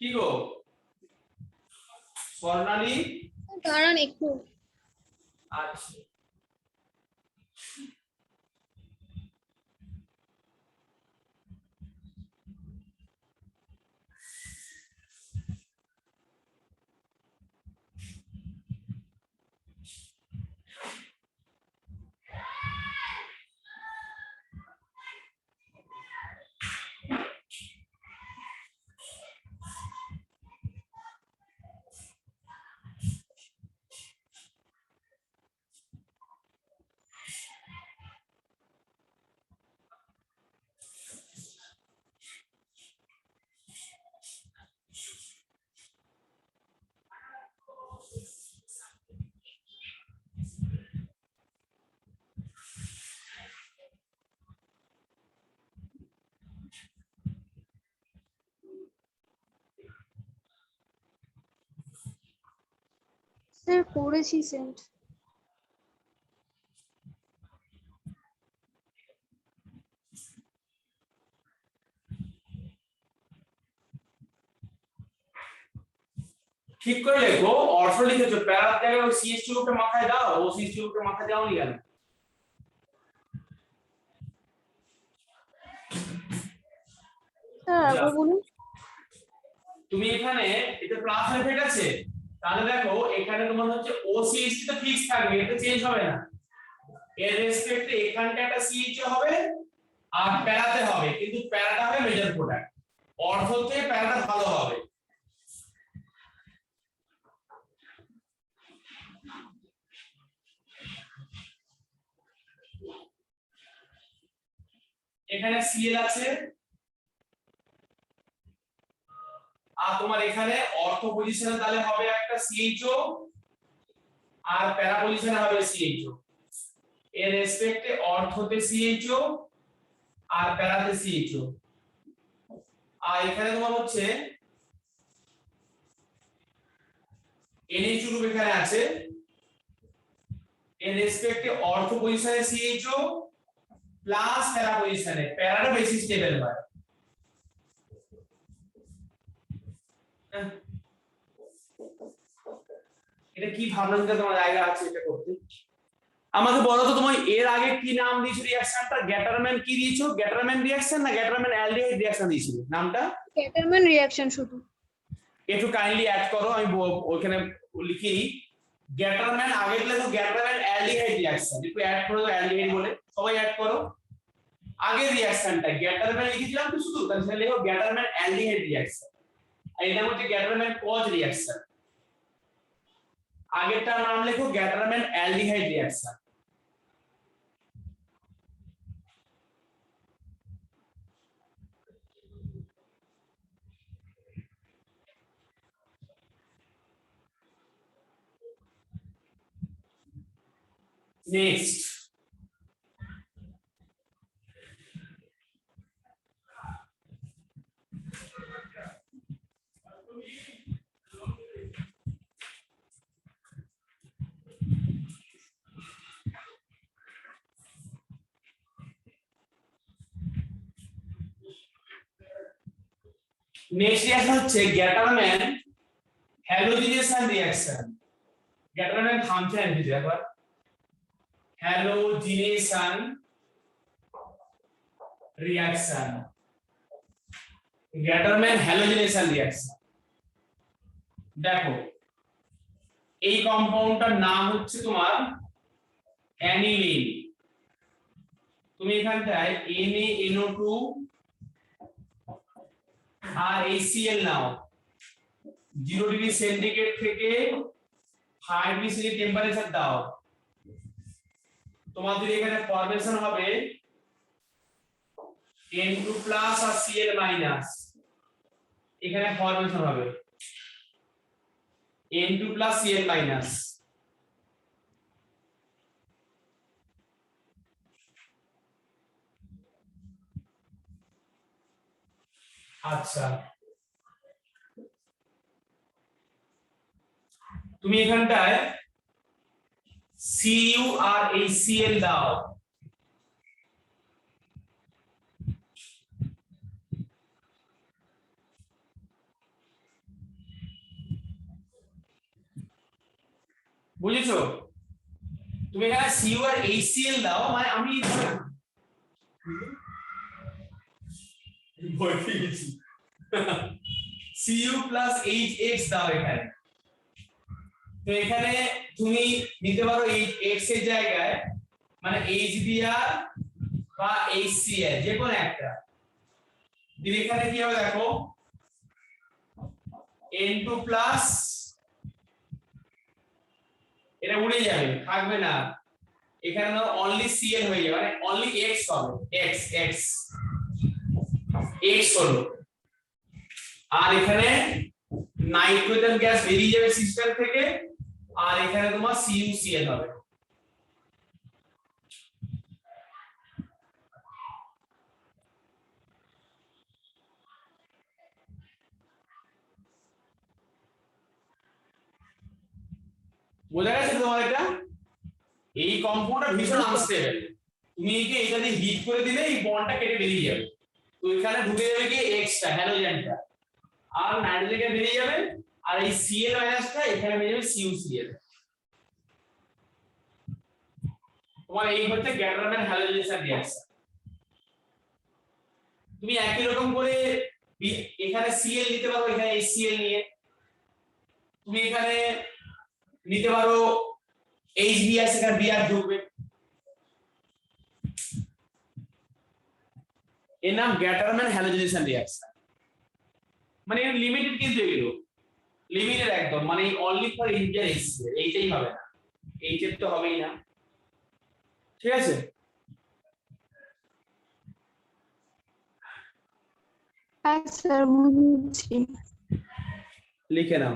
কি গো স্বর্ণালী? দাঁড়ান একটু। আচ্ছা স্যার করেছি সেন্ড। ঠিক করে লেখো, অর্থ লিখেছো, প্যারার জায়গায় ওই সিএস2 কে মাথায় দাও, ও সিএস2 কে মাথায় দাওনি কেন? স্যার আবার বলুন। তুমি এখানে এটা প্লাস হয়ে ঠিক আছে, তাহলে দেখো এখানে তোমার হচ্ছে ও সিএস2 তো ফিক্স থাকবে, এটা চেঞ্জ হবে না। এর রেসপেক্টে এখানটা একটা সিএইচ হবে আর প্যারাতে হবে, কিন্তু প্যারাটা হবে মেজর প্রোডাক্ট, অর্থতে প্যারাটা ভালো হবে। এখানে সিএল আছে আর তোমার এখানে অর্থ পজিশনে তাহলে হবে একটা সিএইচও আর প্যারা পজিশনে হবে সিএইচও, এর রেসপেক্টে অর্থতে সিএইচও আর প্যারাতে সিএইচও। আর এখানে তোমার হচ্ছে NH গ্রুপ এখানে আছে, in respect to ortho position A CHO plus para position এ প্যারাটা বেশি স্টেবল হয়। এটা কি ভাবনা চিন্তা তোমার জায়গা আছে এটা করতে? আমাকে বলো তো তোমার এর আগে কি নাম দিয়েছো রিঅ্যাকশনটা? গ্যাটারম্যান কি দিয়েছো? গ্যাটারম্যান রিঅ্যাকশন না গ্যাটারম্যান অ্যালডিহাইড রিঅ্যাকশন দিয়েছিলে নামটা? ক্যাটারম্যান রিঅ্যাকশন শুধু। একটু কাইন্ডলি অ্যাড করো, আমি ওখানে লিখি নি। গ্যাটারম্যান আগে লিখো গ্যাটারম্যান অ্যালডিহাইড রিঅ্যাকশন, একটু অ্যাড করো অ্যালডিহাইড বলে, সবাই অ্যাড করো। আগে রিঅ্যাকশনটা গ্যাটারম্যান লিখেছিলাম তো শুধু, তাহলে লিখো গ্যাটারম্যান অ্যালডিহাইড রিঅ্যাকশন, আর এটা হচ্ছে গ্যাটারম্যান কজ রিঅ্যাকশন। আগেরটার নাম লেখো গ্যাটারম্যান অ্যালডিহাইড রিঅ্যাকশন। নেক্সট রিঅ্যাকশন হচ্ছে গ্যাটারম্যান হ্যালোজিনেশন রিঅ্যাকশন। গ্যাটারম্যান থামছে না দিদি একবার, হ্যালোজিনেশন রিঅ্যাকশন, গ্যাটারম্যান হ্যালোজিনেশন রিঅ্যাকশন। দেখো এই কম্পাউন্ডটার নাম হচ্ছে তোমার অ্যানিলিন। তুমি এখানটায় NaNO2 আর HCl নাও, 0 ডিগ্রি সেন্টিগ্রেড থেকে 5 ডিগ্রি সেন্টিগ্রেড টেম্পারেচার দাও, তোমাদের এখানে ফরমেশন হবে N2 প্লাস আর Cl মাইনাস, এখানে ফরমেশন হবে N2 প্লাস Cl মাইনাস। আচ্ছা তুমি এখানটায় Cu আর HCl দাও, বুঝেছো? তুমি এখানে Cu আর HCl দাও, মানে আমি ভয় পেয়ে গেছি। Cu প্লাস HX দাও এখানে, তো এখানে তুমি নিতে পারো এই X এর জায়গায় মানে HBr বা HCl যে কোনো একটা দিলে এখানে কি হবে দেখো N2 প্লাস, এটা উড়ে যাবে থাকবে না, এখানে অনলি Cl হয়ে যাবে, মানে অনলি X হবে, X X X হলো, আর এখানে নাইট্রোজেন গ্যাস বেরিয়ে যাবে সিস্টেম থেকে, আর এখানে তোমার CuCl হবে। বোঝা গেছে তোমার? এটা এই কম্পাউন্ডটা ভীষণ আনস্টেবল, তুমি কি এটা দিয়ে হিট করে দিলে এই বন্ডটা কেটে বেরিয়ে যাবে, তো এখানে ঢুকে যাবে কি এক্সটা হ্যালোজেনটা, আর নাইট্রোজেনটা বেরিয়ে যাবে, আর এই Cl মাইনাসটা এখানে বেরিয়ে যাবে CuCl। তোমার এই হচ্ছে গ্যাটারম্যান হ্যালোজেনেশন রিঅ্যাকশন। তুমি একই রকম করে এখানে Cl নিতে পারো, এখানে HCl নিয়ে তুমি এখানে নিতে পারো HBr, সেখানে Br ঢুকবে, এর নাম গ্যাটারম্যান হ্যালোজেনেশন রিঅ্যাকশন। মানে লিমিটেড, কিন্তু এগুলো লিমিটেড একদম, মানে অনলি ফর HBr HCl, এইটাই হবে না, এইটার তো হবেই না, ঠিক আছে? হ্যাঁ স্যার বুঝছি। লিখে নাও।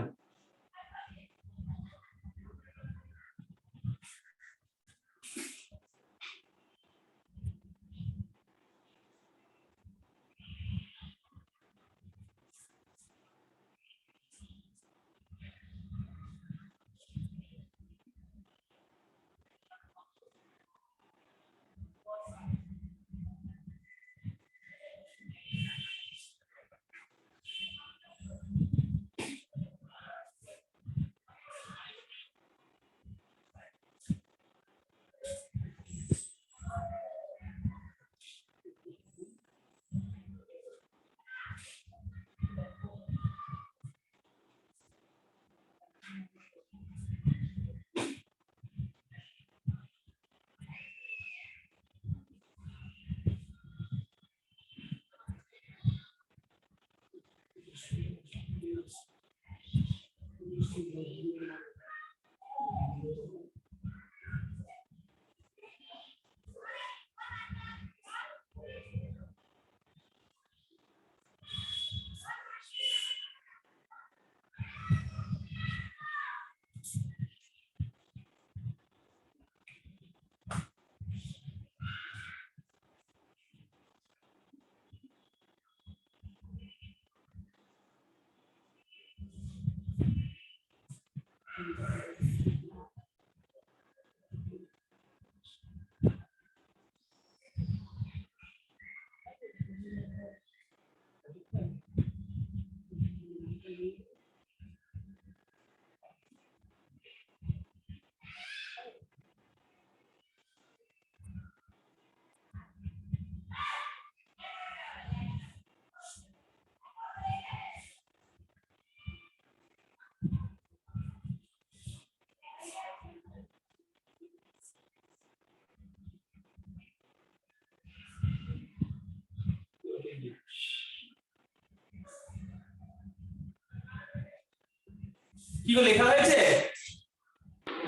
কি লেখা হয়েছে?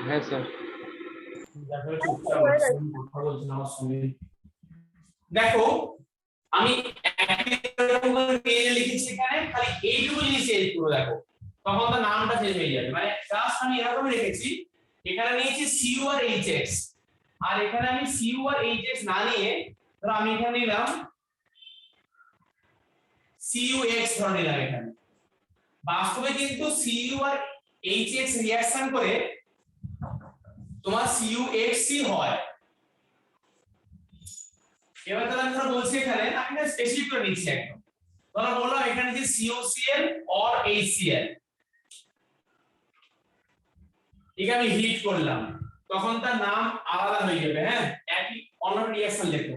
হ্যাঁ স্যার। দেখো আমি লিখেছি এখানে, খালি এইটুকু জিনিস চেঞ্জ করে দেখো, তখন তো নামটা চেঞ্জ হয়ে যাবে। মানে জাস্ট আমি এরকম রেখেছি, এখানে নিয়েছি সিইউ আর এইচএক্স, আর এখানে আমি সিইউ আর এইচএক্স না নিয়ে ধরো আমি এখানে নিলাম সিইউএক্স ধরে নিলাম। এখানে বাস্তবে কিন্তু সিইউ আর এইচএক্স রিঅ্যাকশন করে তোমার সিইউএক্সই হয়। এবার তাহলে আমরা বলছি এখানে আমি না স্পেসিফিক করে নিচ্ছি একদম। ধরো বললাম এখানে যে COCl অর HCl, ঠিক আমি হিট করলাম, তখন তার নাম আলাদা হয়ে যাবে। হ্যাঁ, একই অন্য রিঅ্যাকশন লেখো,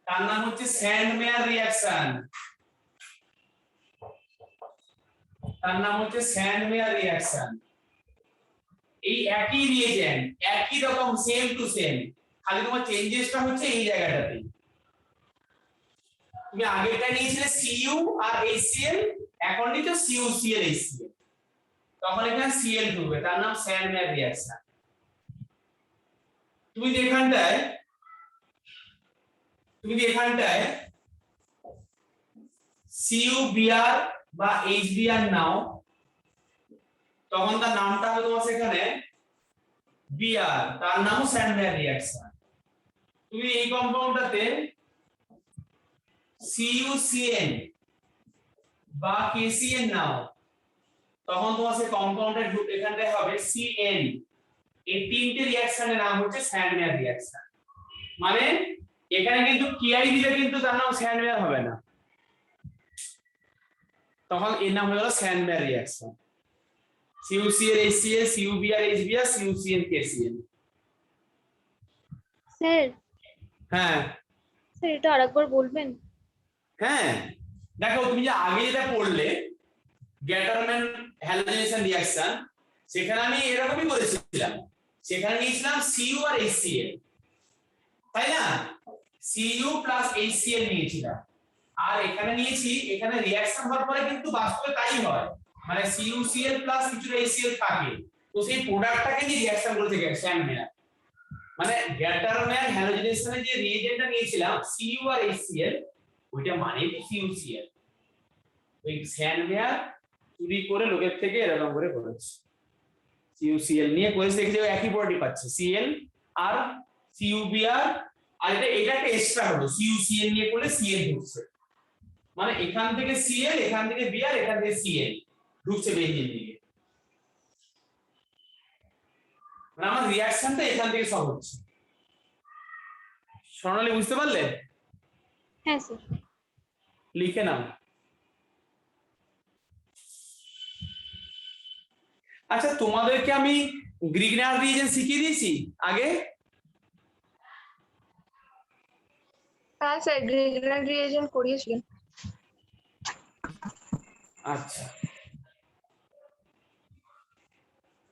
তার নাম হচ্ছে স্যান্ডমেয়ার রিঅ্যাকশন। তার নাম হচ্ছে স্যান্ডমেয়ার রিঅ্যাকশন। এই একই রিএজেন্ট, একই রকম, সেম টু সেম, খালি তোমার চেঞ্জেসটা হচ্ছে এই জায়গাটাতে। তুমি আগেরটা নিয়েছিলে Cu আর HCl, এখন নিচ্ছ CuCl HCl, তখন এখানে Cl ঢুকবে, তার নাম স্যান্ডমেয়ার রিঅ্যাকশন। তুমি যে এখানটায় CuBr বা HBr নাও, তখন তার নামটা হবে তোমার সেখানে Br, তার নামও স্যান্ডমেয়ার রিঅ্যাকশন। তুমি এই কম্পাউন্ডটাতে CuCN বা KCN নাও, তখন তোমার সেই কম্পাউন্ডের এখানটায় হবে Cn। এই তিনটে রিঅ্যাকশনের নাম হচ্ছে স্যান্ডমেয়ার রিঅ্যাকশন। মানে এখানে কিন্তু Ki দিলে কিন্তু তার নাম স্যান্ডমেয়ার হবে না, তখন এর নাম হলো Sandmeyer reaction. CuCl HCl, CuBr HBr, CuCN KCN। Sir হ্যাঁ স্যার এটা আরেকবার বলবেন? হ্যাঁ, দেখো তুমি যে আগে যেটা পড়লে গ্যাটারম্যান হ্যালোজেনেশন রিঅ্যাকশন, সেখানে আমি এরকমই করেছিলাম, সেখানে নিয়েছিলাম Cu আর HCl, তাই না? Cu প্লাস HCl নিয়েছিলাম। আর এখানে নিয়েছি, এখানে রিঅ্যাকশন হওয়ার পরে কিন্তু বাস্তবে তাই হয়, মানে CuCl প্লাস কিছু HCl থাকে, তো সেই প্রোডাক্টটাকে নিয়ে রিঅ্যাকশন করতে গেছে স্যান্ডমেয়ার। মানে গ্যাটারম্যান হ্যালোজেনেশনে যে রিএজেন্টটা নিয়েছিলাম Cu আর HCl, ওইটা মানে কি CuCl। ওই স্যান্ডমেয়ার চুরি করে লোকের থেকে এরকম করে করেছে, CuCl নিয়ে করেছে, দেখে একই প্রপার্টি পাচ্ছে Cl আর CuBr, আর এটা একটা এক্সট্রা হলো CuCl নিয়ে করলে Cl ঢুকছে, মানে এখান থেকে Cl, এখান থেকে Br, এখান থেকে Cl ঢুকছে বেঞ্জিন দিকে, মানে আমার রিঅ্যাকশনটা এখান থেকে সব হচ্ছে। সোনালী বুঝতে পারলে? হ্যাঁ স্যার। লিখে নাও। আচ্ছা, তোমাদেরকে আমি গ্রিগনার রিএজেন্ট শিখিয়ে দিয়েছি আগে? হ্যাঁ স্যার, গ্রিগনার রিএজেন্ট করিয়েছিলেন। আচ্ছা,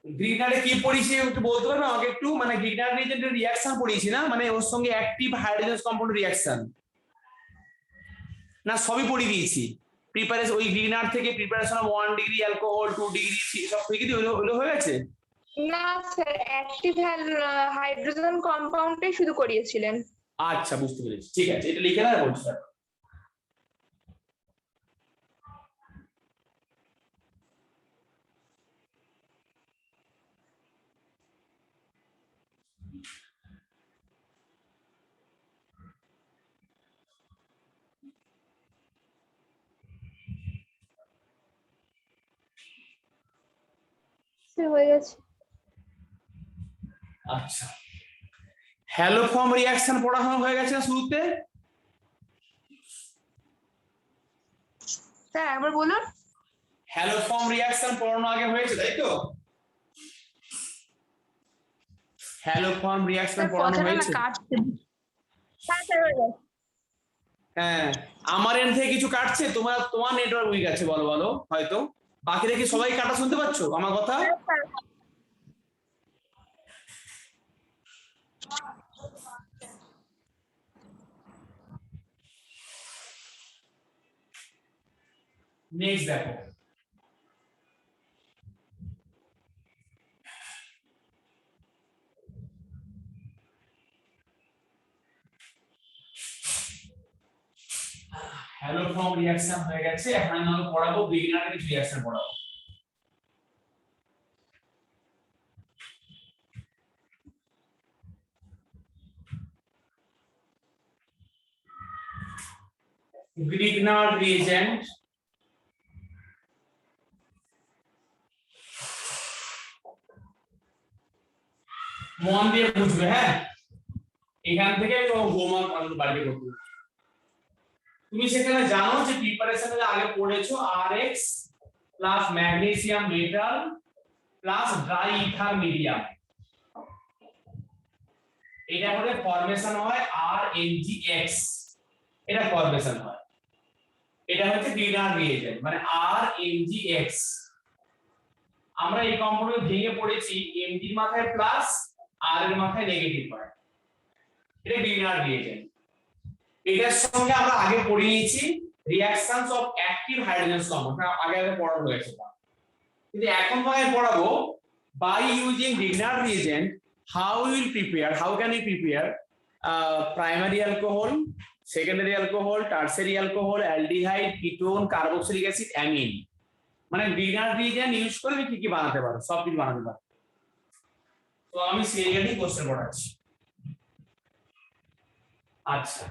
গ্রিগনারে কি পড়িয়েছি একটু বলতে পারবে আমাকে একটু? মানে গ্রিগনার রিএজেন্টের রিঅ্যাকশন পড়িয়েছি না, মানে ওর সঙ্গে অ্যাক্টিভ হাইড্রোজেন কম্পাউন্ড রিঅ্যাকশন, না সবই পড়িয়ে দিয়েছি? প্রিপারেশন ওই গ্রিনার থেকে preparation of 1 degree alcohol 2 degree সব থেকে কি ওগুলো হয়ে গেছে? না স্যার, অ্যাক্টিভ হাইড্রোজেন কম্পাউন্ডে শুধু করিয়েছিলেন। আচ্ছা বুঝতে পেরেছি, ঠিক আছে, এটা লিখে না বলছি স্যার। স্যার হয়ে গেছে। আচ্ছা, হ্যালোফর্ম রিঅ্যাকশন পড়াশোনা হয়ে গেছে না শুরুতে? স্যার একবার বলুন। হ্যালোফর্ম রিঅ্যাকশন পড়ানো আগে হয়েছে তাই তো? হ্যালোফর্ম রিঅ্যাকশন পড়ানো কথাটা না হয়েছে? কাটছে। হ্যাঁ স্যার হয়ে গেছে। হ্যাঁ, আমার এন্ড থেকে কিছু কাটছে? তোমার নেটওয়ার্ক উইক আছে, বলো বলো, হয়তো। বাকিরা কি সবাই কাটা শুনতে পাচ্ছো আমার কথা? নেক্সট দেখো, হ্যালোফর্ম রিঅ্যাকশন হয়ে গেছে, এখন আমি পড়াবো বিগিনার কিছু রিঅ্যাকশন পড়াবো। গ্রিগনার রিএজেন্ট, মন দিয়ে বুঝবে, হ্যাঁ, এখান থেকে হোমওয়ার্ক আমাদের বাড়িতে করতে হবে। তুমি সেখানে জানো যে প্রিপারেশনে আগে পড়েছো Rx plus magnesium metal plus dry ether medium, এটা করে ফরমেশন হয় RNGX, এটা ফরমেশন হয়, এটা হচ্ছে গ্রিগনার রিএজেন্ট মানে RNGX। আমরা এই কম্পাউন্ডে ভেঙে পড়েছি Mg এর মাথায় প্লাস R এর মাথায় নেগেটিভ হয়, এটা গ্রিগনার রিএজেন্ট। এটার সঙ্গে আমরা আগে পড়ে নিয়েছি reactions of active hydrogen compound, আগে পড়ানো হয়েছে, কিন্তু এখন ভাবে পড়াবো by using Grignard reagent how can we prepare primary alcohol, secondary alcohol, tertiary alcohol, aldehyde, ketone, carboxylic acid, amine, মানে গ্রিগনার রিএজেন্ট ইউজ করে কি কি বানাতে পারো, সব কিছু বানাতে পারো। তো আমি সেই রিলেটেড কোশ্চেন পড়াচ্ছি। আচ্ছা,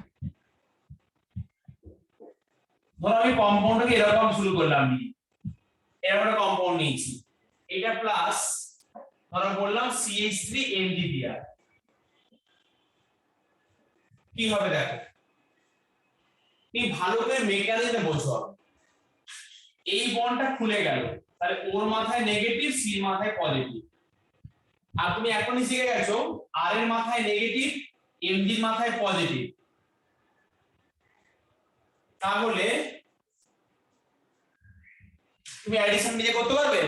ধরো আমি কম্পাউন্ডটাকে এরকম শুরু করলাম, এরকম একটা কম্পাউন্ড নিয়েছি, এটা প্লাস ধরো বললাম CH3MgBr, কি হবে দেখো, তুমি ভালো করে মেকানিজমে বোঝো। এই বন্ডটা খুলে গেল, তাহলে ওর মাথায় নেগেটিভ, সি এর মাথায় পজিটিভ, আর তুমি এখনই শিখে গেছো আর এর মাথায় নেগেটিভ, এমজি এর মাথায় পজিটিভ, তাহলে তুমি অ্যাডিশন নিজে করতে পারবে?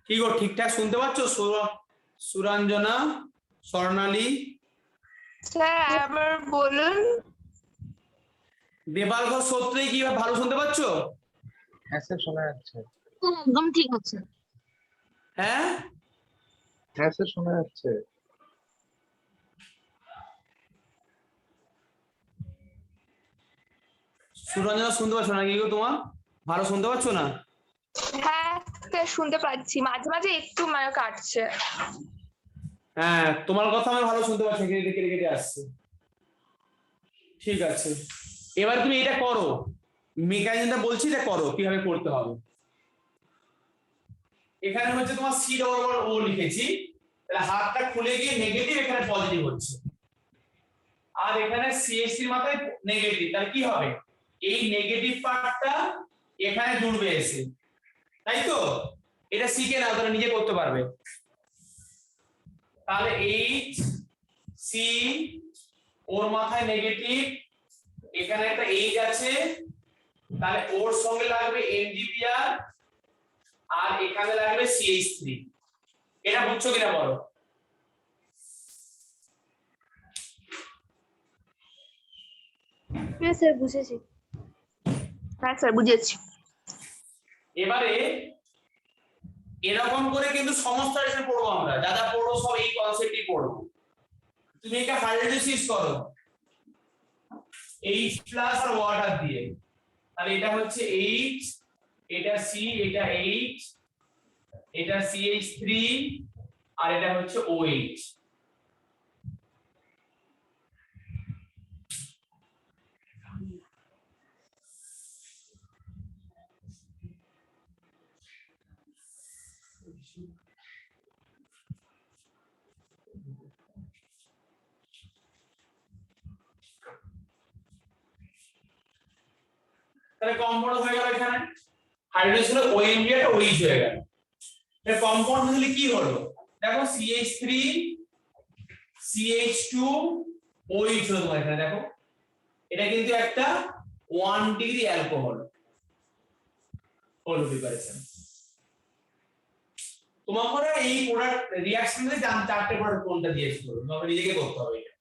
কি গো, ঠিকঠাক শুনতে পাচ্ছ? সুরঞ্জনা, স্বর্ণালী, স্যার আবার বলুন। দেবাল ঘোষ, সত্যি কি ভালো শুনতে পাচ্ছ? হ্যাঁ স্যার শোনা যাচ্ছে। একদম ঠিক আছে। হ্যাঁ হ্যাঁ স্যার শোনা যাচ্ছে। সুরঞ্জনা শুনতে পাচ্ছ না কি গো, তোমার ভালো শুনতে পাচ্ছ না? হ্যাঁ স্যার শুনতে পাচ্ছি, মাঝে মাঝে একটু কাটছে। হ্যাঁ, তোমার কথা আমি ভালো শুনতে পাচ্ছি, কেটে কেটে কেটে আসছে। ঠিক আছে, এবার তুমি এটা করো, মেকানিজমটা বলছি, এটা করো কিভাবে করতে হবে। এখানে হচ্ছে তোমার সি বরাবর ও লিখেছি, তাহলে হাতটা খুলে গিয়ে নেগেটিভ, এখানে পজিটিভ হচ্ছে, আর এখানে সিএসসি এর মাথায় নেগেটিভ, তাহলে কি হবে, এই নেগেটিভ পার্টটা এখানে জুড়বে এসে, তাই তো? এটা শিখে নাও, তাহলে নিজে করতে পারবে। তাহলে এইচ সি, ওর মাথায় নেগেটিভ, এখানে একটা এইচ আছে, তাহলে ওর সঙ্গে লাগবে এমজিবিআর, আর এখানে লাগবে CH3। এটা বুঝছো কিনা বলো? হ্যাঁ স্যার বুঝেছি। হ্যাঁ স্যার বুঝেছি। এবারে এরকম করে কিন্তু সমস্ত এসে পড়বো আমরা, যা যা পড়বো সব এই কনসেপ্টই পড়বো। তুমি এটা হাইড্রোলাইসিস করো H প্লাস আর ওয়াটার দিয়ে, তাহলে এটা হচ্ছে H, এটা C, এটা H, এটা CH3 আর এটা হচ্ছে OH। তাহলে কম্পাউন্ড হয়ে গেল, এখানে হাইড্রোজেন ছিল ONG একটা OH হয়ে গেল। এর কম্পাউন্ড হলে কি হলো দেখো, CH3 CH2 OH হলো তোমার এখানে দেখো, এটা কিন্তু একটা 1 ডিগ্রি অ্যালকোহল হলো প্রিপারেশন। তোমাকে এই প্রোডাক্ট রিঅ্যাকশনে চারটে প্রোডাক্ট কোনটা দিয়েছিল তোমাকে নিজেকে করতে হবে এটা।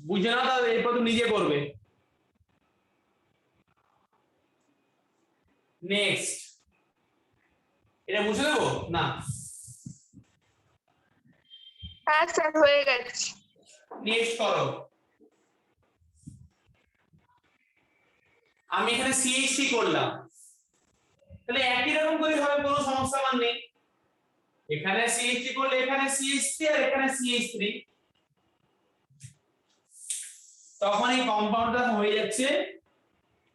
বুঝে না তাহলে এরপর তুমি নিজে করবে। নেক্সট, এটা মুছে দেবো না? হ্যাঁ স্যার হয়ে গেছে। নেক্সট করো। আমি এখানে CH3 করলাম, তাহলে একই রকম করে হবে, কোনো সমস্যা মান নেই। এখানে CH3 করলে এখানে CH3 আর এখানে CH3, তখন এই কম্পাউন্ডটা হয়ে যাচ্ছে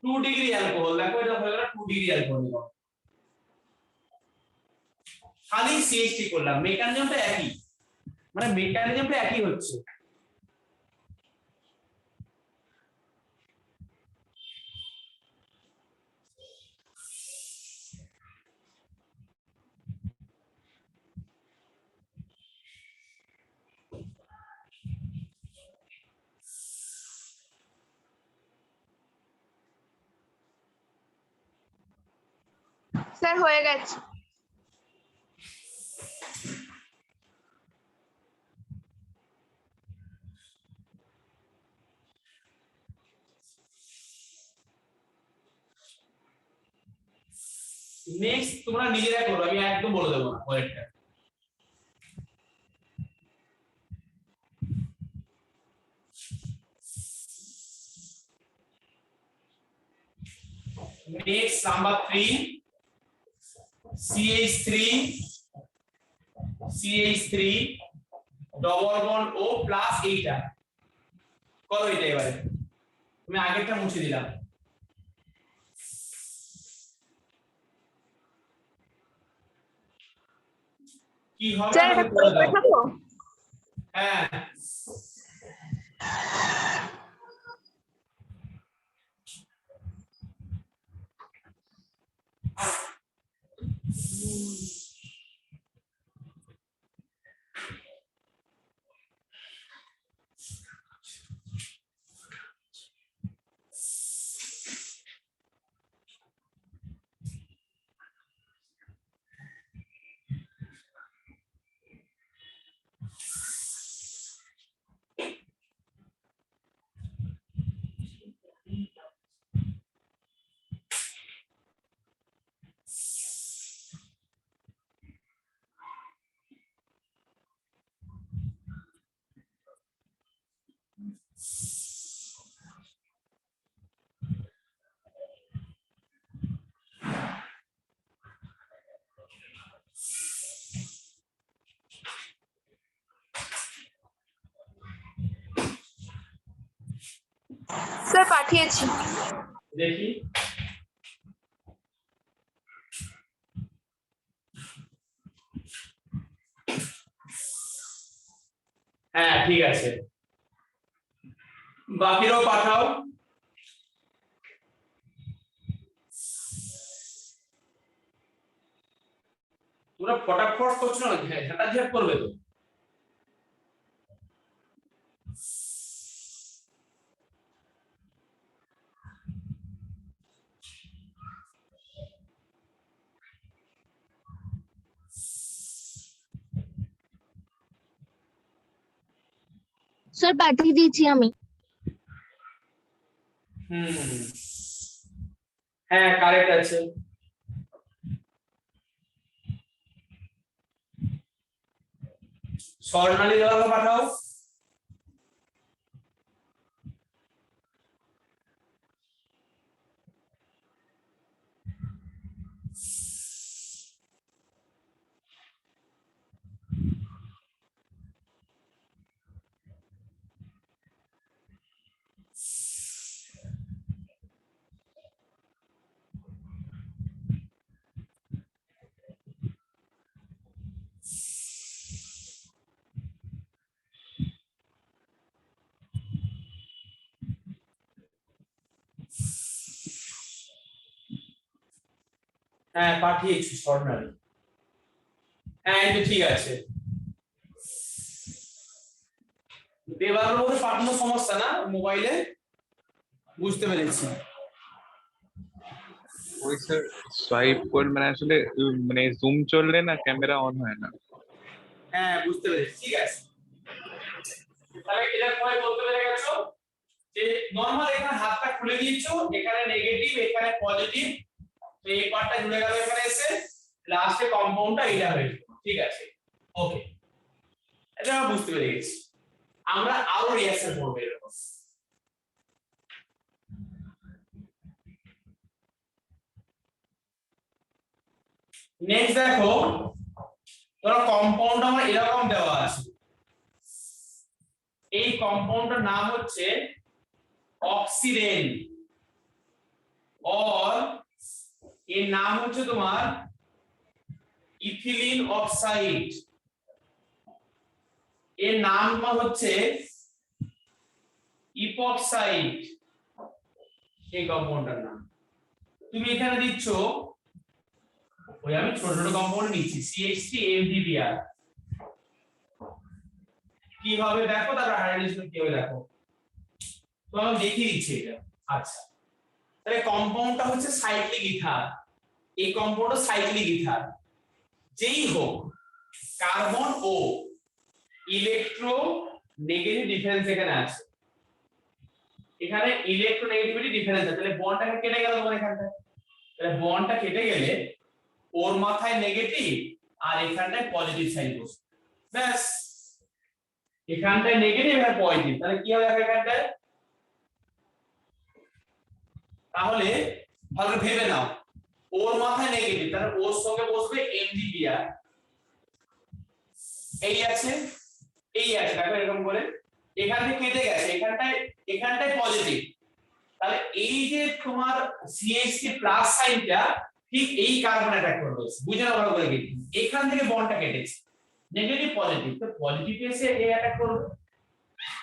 2 ডিগ্রি অ্যালকোহল। দেখো এটা হয়ে গেল 2 ডিগ্রি অ্যালকোহল। খালি CH3 করলাম, মেকানিজমটা একই, মানে মেকানিজমটা একই হচ্ছে। স্যার হয়ে গেছে। নেক্সট তোমরা নিজেরা করো, আমি একদম বলে দেবো না পরেরটা। Next number 3, CH3 CH3 double bond O plus এইটা করো। এটা এবারে আমি আগেরটা মুছে দিলাম। কি হবে স্যার আমাকে এটা করে করে দাও। পাঠাবো? হ্যাঁ স্যার পাঠিয়েছি। দেখি। হ্যাঁ ঠিক আছে, বাকিরাও পাঠাও। তোমরা ফটাফট করছো না, ঝাঁটাঝাট করবে তো। স্যার পাঠিয়ে দিয়েছি আমি। হ্যাঁ কারেক্ট আছে। স্বর্ণালী দাদাকে পাঠাও। হ্যাঁ পাঠিয়েছি স্বর্ণালী। হ্যাঁ এই তো ঠিক আছে। দেবাংগর মধ্যে পাঠানোর সমস্যা না মোবাইলে, বুঝতে পেরেছি। ওই স্যার সোয়াইপ করে মানে আসলে মানে জুম চললে না ক্যামেরা অন হয় না। হ্যাঁ বুঝতে পেরেছি, ঠিক আছে। তাহলে এটা পরে বলতে পেরে গেছো যে নরমাল এখানে হাতটা খুলে দিয়েছো, এখানে নেগেটিভ এখানে পজিটিভ, তো এই পার্টটা জুড়ে গেল এখানে এসে, লাস্টে কম্পাউন্ডটা এটা হয়েছে, ঠিক আছে। ওকে, এটা আমরা বুঝতে পেরে গেছি। আমরা আরো রিঅ্যাকশন করব এরকম। নেক্সট দেখো, ধরো কম্পাউন্ড আমার এরকম দেওয়া আছে, এই কম্পাউন্ডটার নাম হচ্ছে অক্সিডেন, और এর নাম হচ্ছে তোমার ইথিলিন অক্সাইড, এর নাম হচ্ছে ইপক্সাইড, এই কম্পাউন্ডটার নাম। তুমি এখানে দিচ্ছ, ওই আমি ছোট ছোট কম্পাউন্ড নিচ্ছি, CH3MgBr, কি হবে দেখো, তারপর হাইড্রোজেন কি হবে দেখো, তো আমি দেখিয়ে দিচ্ছি এটা। আচ্ছা, তাহলে কম্পাউন্ডটা হচ্ছে সাইক্লিক ইথার, এই কম্পাউন্ডটা সাইক্লিক ইথার, যেই হোক কার্বন ও ইলেকট্রো নেগেটিভ ডিফারেন্স এখানে আছে, এখানে ইলেকট্রো নেগেটিভিটি ডিফারেন্স আছে, তাহলে বন্ডটা কেটে গেল তোমার এখানটা, তাহলে বন্ডটা কেটে গেলে ওর মাথায় নেগেটিভ আর এখানটায় পজিটিভ সাইন বসবে, ব্যাস। এখানটায় নেগেটিভ আর পজিটিভ, তাহলে কি হবে এখানটায়, তাহলে ভালো ভেবে নাও, ওর মাথায় নেগেটিভ, তাহলে ওর সঙ্গে বসবে MgBr, এই আছে এই আছে, দেখো এরকম করে এখান থেকে কেটে গেছে, এখানটায় পজিটিভ, তাহলে এই যে তোমার CH3 প্লাস সাইনটা ঠিক এই কার্বন অ্যাটাক করবে, বুঝে নাও ভালো করে, কি এখান থেকে বন্ডটা কেটেছে, নেগেটিভ পজিটিভ, তো পজিটিভ এসে এই অ্যাটাক করবে,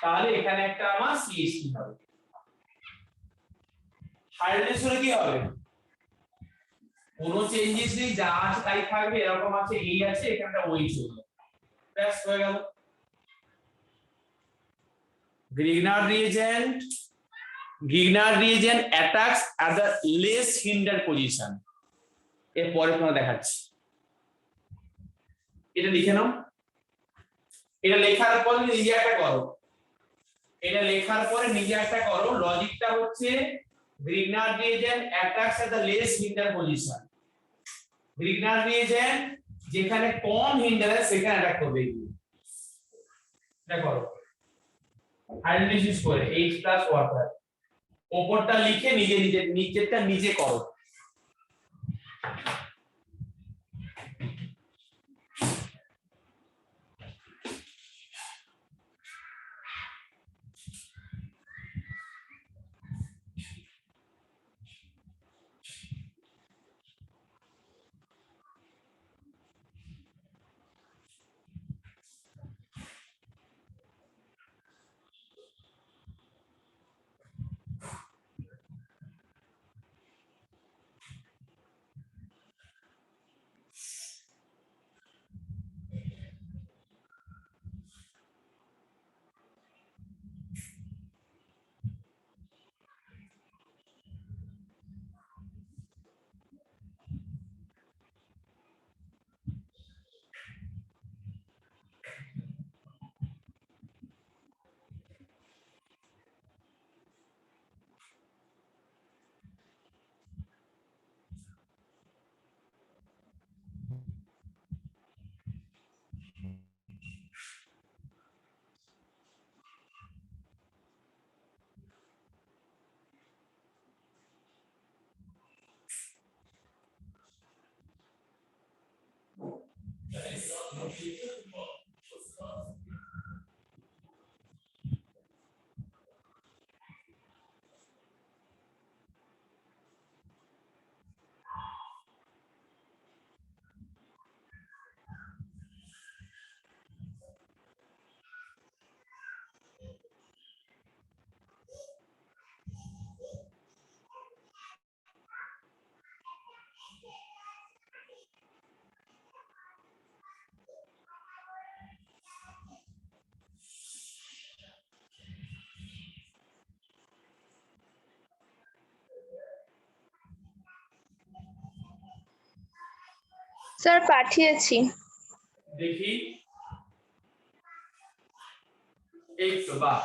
তাহলে এখানে একটা আমার CH3 হবে। হাইড্রোজেনে কি হবে, কোনো চেঞ্জেস নেই, যা আছে তাই থাকবে, এরকম আছে এই আছে, এখানটা ওই চলবে, ব্যাস হয়ে গেল। Grignard reagent attacks at the less hindered position, এর পরে তোমার দেখাচ্ছি, এটা লিখে নাও, এটা লেখার পরে নিজে একটা করো, এটা লেখার পরে নিজে একটা করো, লজিকটা হচ্ছে Grignard reagent attacks at the less hindered position, Grignard reagent যেখানে কম হিন্ডারেন্স সেখানে অ্যাটাক করবে, এটা করো হাইড্রোলাইসিস করে H+ ওয়াটার, উপরটা লিখে নিজে নিজে নিচেরটা নিজে করো। স্যার পাঠিয়েছি। দেখি, এই তো, বাহ।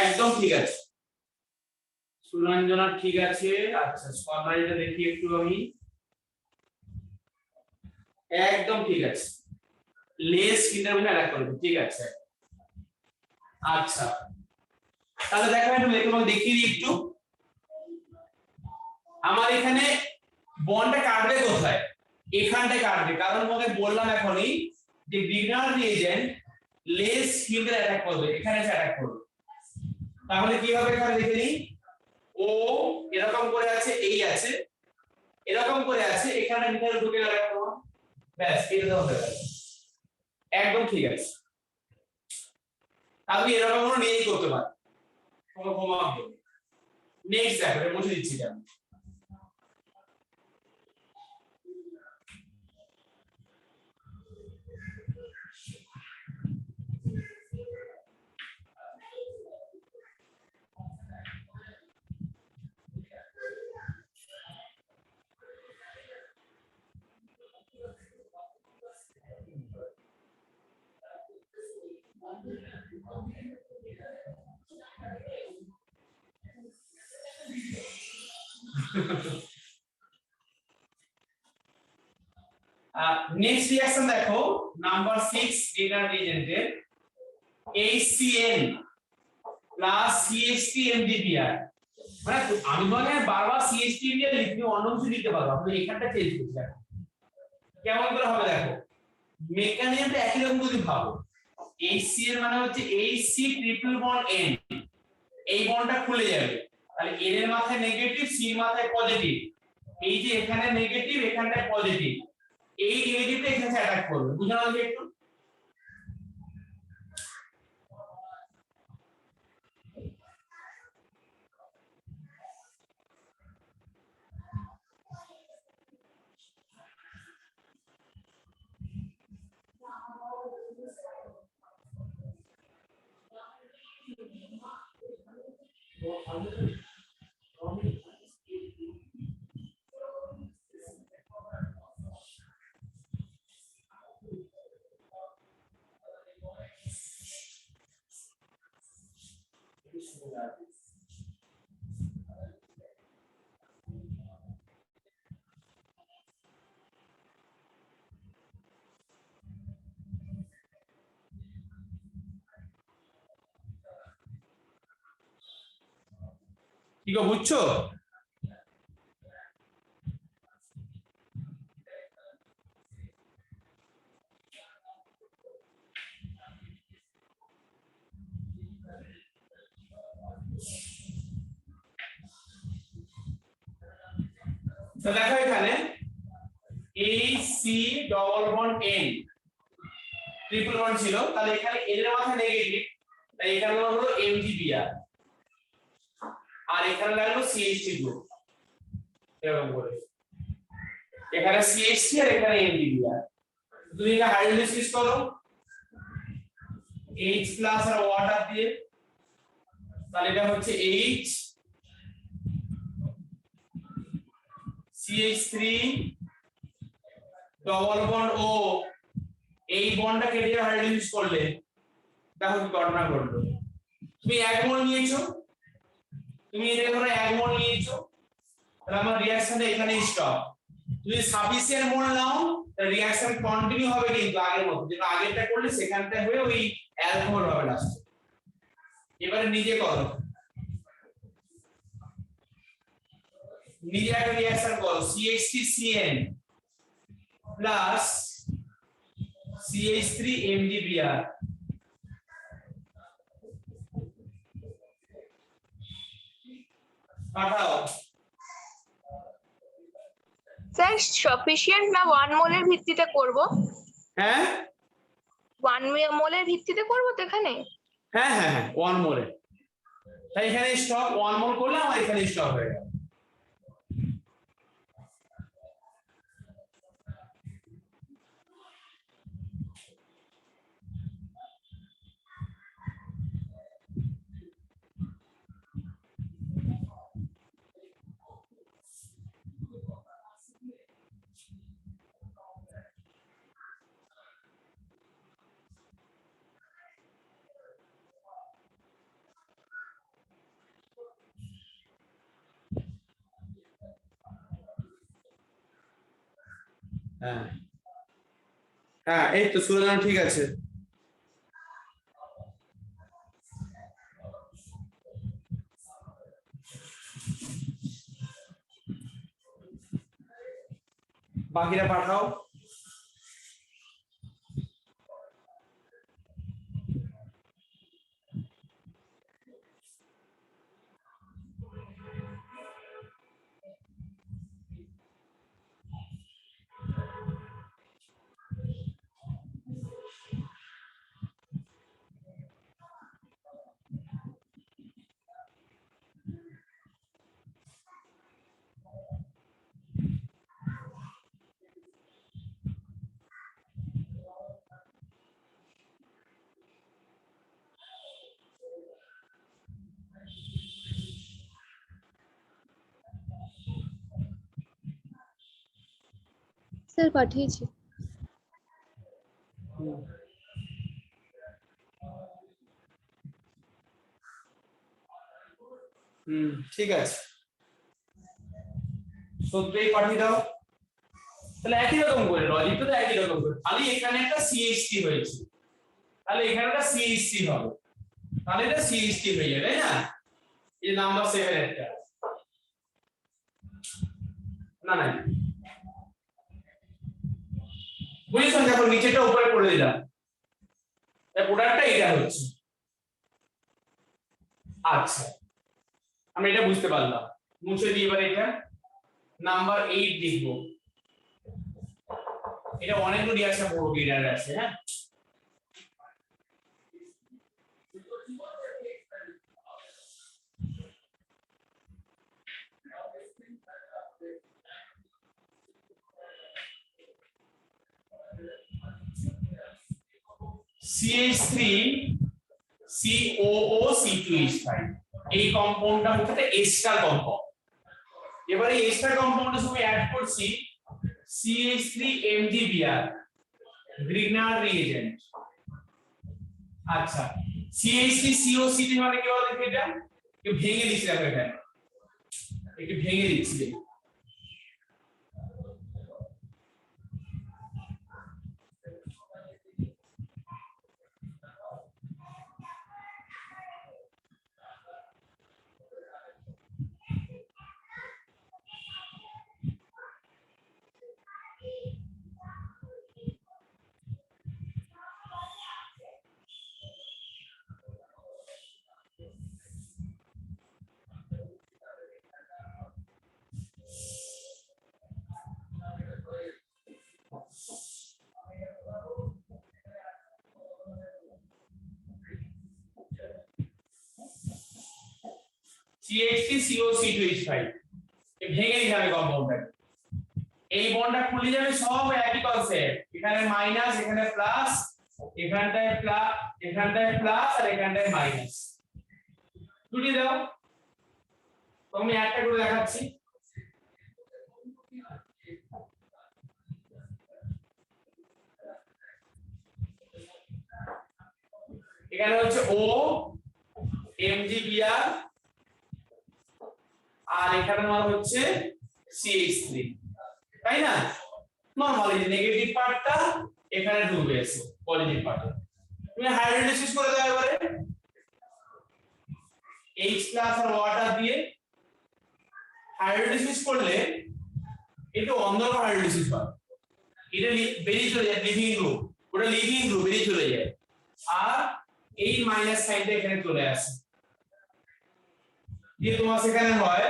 একদম ঠিক আছে, সুরঞ্জনা ঠিক আছে। আচ্ছা, স্কলারিটা দেখি একটু আমি। একদম ঠিক আছে, লেস ইন্টারভিউ অ্যাড করব, ঠিক আছে। আচ্ছা, তাহলে দেখো আমি তোমাকে দেখিয়ে দিই একটু। আমার এখানে বন্ডটা কাটবে কোথায়? এখানটায় কাটবে, কারণ তোমাকে বললাম এখনই যে গ্রিনার রিএজেন্ট লেস ফিল্ডে অ্যাটাক করবে, এখানে এসে অ্যাটাক করবে। তাহলে কি হবে এখানে দেখে নিই। ও এরকম করে আছে, এই আছে, এরকম করে আছে, এখানে ভিতরে ঢুকে গেল একদম, ব্যাস এটা তো হয়ে গেল। একদম ঠিক আছে, আপনি এরকম কোনো নিয়েই করতে পারেন, কোনো কমা হবে। নেক্সট দেখো, মুছে দিচ্ছি আমি। নেক্সট রিঅ্যাকশন দেখো, নাম্বার 6 গ্রিনার রিএজেন্টের HCN প্লাস CH3 MgBr। মানে আমি বলে বারবার CH3 দিয়ে লিখতে অন্য কিছু লিখতে পারবো, আপনি এখানটা চেঞ্জ করতে দেখো কেমন করে হবে। দেখো মেকানিজমটা একই রকম যদি ভাবো, HCN মানে হচ্ছে HC ট্রিপল বন্ড N, এই বন্ডটা খুলে যাবে, তাহলে N এর মাথায় নেগেটিভ, C এর মাথায় পজিটিভ, এই যে এখানে নেগেটিভ এখানটায় পজিটিভ, এই নেগেটিভটা এখানে অ্যাটাক করবে, বুঝা গেল একটু? কি গো, বুঝছো? তো দেখো এখানে HC double bond N triple bond ছিল, তাহলে এখানে N এর মাথায় নেগেটিভ, তাই এখানে হলো MgBr, আর এখানে লাগলো CH3 গ্রুপ, এরকম করে এখানে CH3 আর এখানে MgBr। তুমি এটা হাইড্রোলাইসিস করো H প্লাস আর ওয়াটার দিয়ে, তাহলে এটা হচ্ছে H CH3 double bond O, এই বন্ডটা কেটে হাইড্রোলাইসিস করলে দেখো কি ঘটনা ঘটলো। তুমি 1 মোল নিয়েছো, তুমি এর ধরো 1 মোল নিয়েছো, তাহলে আমার রিঅ্যাকশনটা এখানে স্টপ। যদি সাফিসিয়েন্ট মোল নাও তাহলে রিঅ্যাকশন কন্টিনিউ হবে কিন্তু আগের মতো, যেটা আগেরটা করলে সেখানটা হয়ে ওই অ্যালকোহল হবে লাস্টে। এবারে নিজে করো, নিজে একটা রিঅ্যাকশন করো। CH3CN প্লাস CH3MgBr পাঠাও। স্যার সাফিসিয়েন্ট না 1 মোলের ভিত্তিতে করব? হ্যাঁ 1 মোলের ভিত্তিতে করব তো এখানে? হ্যাঁ হ্যাঁ হ্যাঁ 1 মোলে। তাই এখানে স্টপ, 1 মোল করলে আমার এখানে স্টপ হয়ে গেল। হ্যাঁ হ্যাঁ এই তো সুরজন ঠিক আছে। বাকিরা পাঠাও। স্যার পাঠিয়েছি। ঠিক আছে, সত্যিই পাঠিয়ে দাও। তাহলে একই রকম করে লজিকটা তো একই রকম করে, খালি এখানে একটা CH3 হয়েছে, তাহলে এখানে একটা CH3 হবে, তাহলে এটা CH3 হয়ে যাবে, তাই না? এই নাম্বার 7 একটা না না বুঝেছো, দেখো নিচেটা উপরে করে দিলাম, তাই প্রোডাক্টটা এটা হচ্ছে। আচ্ছা আমি এটা বুঝতে পারলাম, মুছে দিই এবার এটা নাম্বার 8 লিখবো। এটা অনেকগুলো রিঅ্যাকশন করব গ্রেডার আছে। হ্যাঁ CH3 COOC2H5 এই কম্পাউন্ডটা হচ্ছে এস্টার কম্পাউন্ড। এবারে এস্টার কম্পাউন্ডের সঙ্গে অ্যাড করছি CH3MgBr গ্রিগনার রিএজেন্ট। আচ্ছা CH3COC2 মানে কি বলতো এটা? একটু ভেঙে দিচ্ছি, দেখো এটা একটু ভেঙে দিচ্ছি। CH3COC2H5 ভেঙে দিতে হবে কম্পাউন্ডটা। এই বন্ডটা খুলে যাবে, সব একই কনসেপ্ট, এখানে মাইনাস এখানে প্লাস, এখানটায় প্লাস এখানটায় প্লাস আর এখানটায় মাইনাস, দুটি দাও। তো আমি একটা করে দেখাচ্ছি। এখানে হচ্ছে O MgBr আর এখানে আমার হচ্ছে CH3 তাই না নরমালি নেগেটিভ পার্টটা এখানে ঢুকবে এসে পজিটিভ পার্টে তুমি হাইড্রোলাইসিস করে দাও এবারে H+ আর ওয়াটার দিয়ে হাইড্রোলাইসিস করলে এটা অন্ধকার হাইড্রোলাইসিস হয় এটা বেরিয়ে চলে যায় লিভিং গ্রুপ ওটা লিভিং গ্রুপ বেরিয়ে চলে যায় আর এই মাইনাস সাইনটা এখানে চলে আসে দিয়ে তোমার সেখানে হয়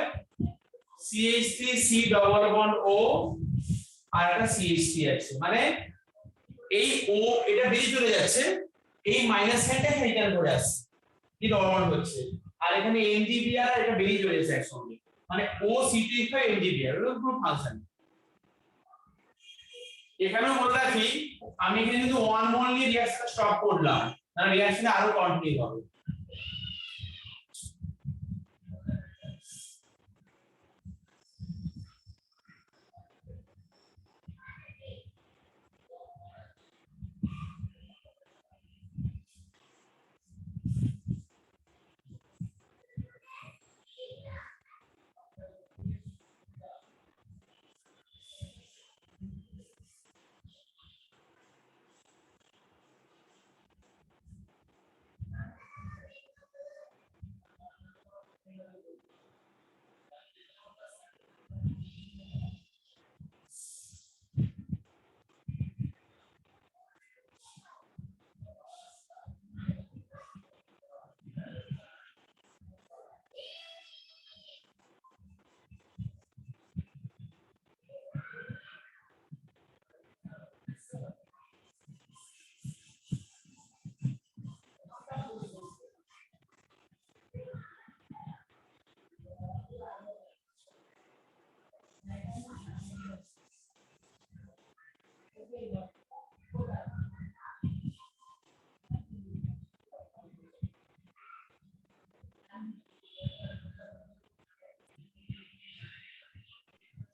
CH3 C double bond O আর একটা CH3 আছে মানে এই O এটা বেরিয়ে চলে যাচ্ছে এই মাইনাস সাইনটা এখানে ধরে আসছে কি ডবল বন্ড হচ্ছে আর এখানে NDBr এটা বেরিয়ে চলে যাচ্ছে একসঙ্গে মানে OC2H5 NDBr এর গ্রুপ ফাংশন এখানেও বলে রাখি আমি এখানে কিন্তু 1 মোল নিয়ে রিঅ্যাকশন স্টপ করলাম না রিঅ্যাকশনে আরো কন্টিনিউ হবে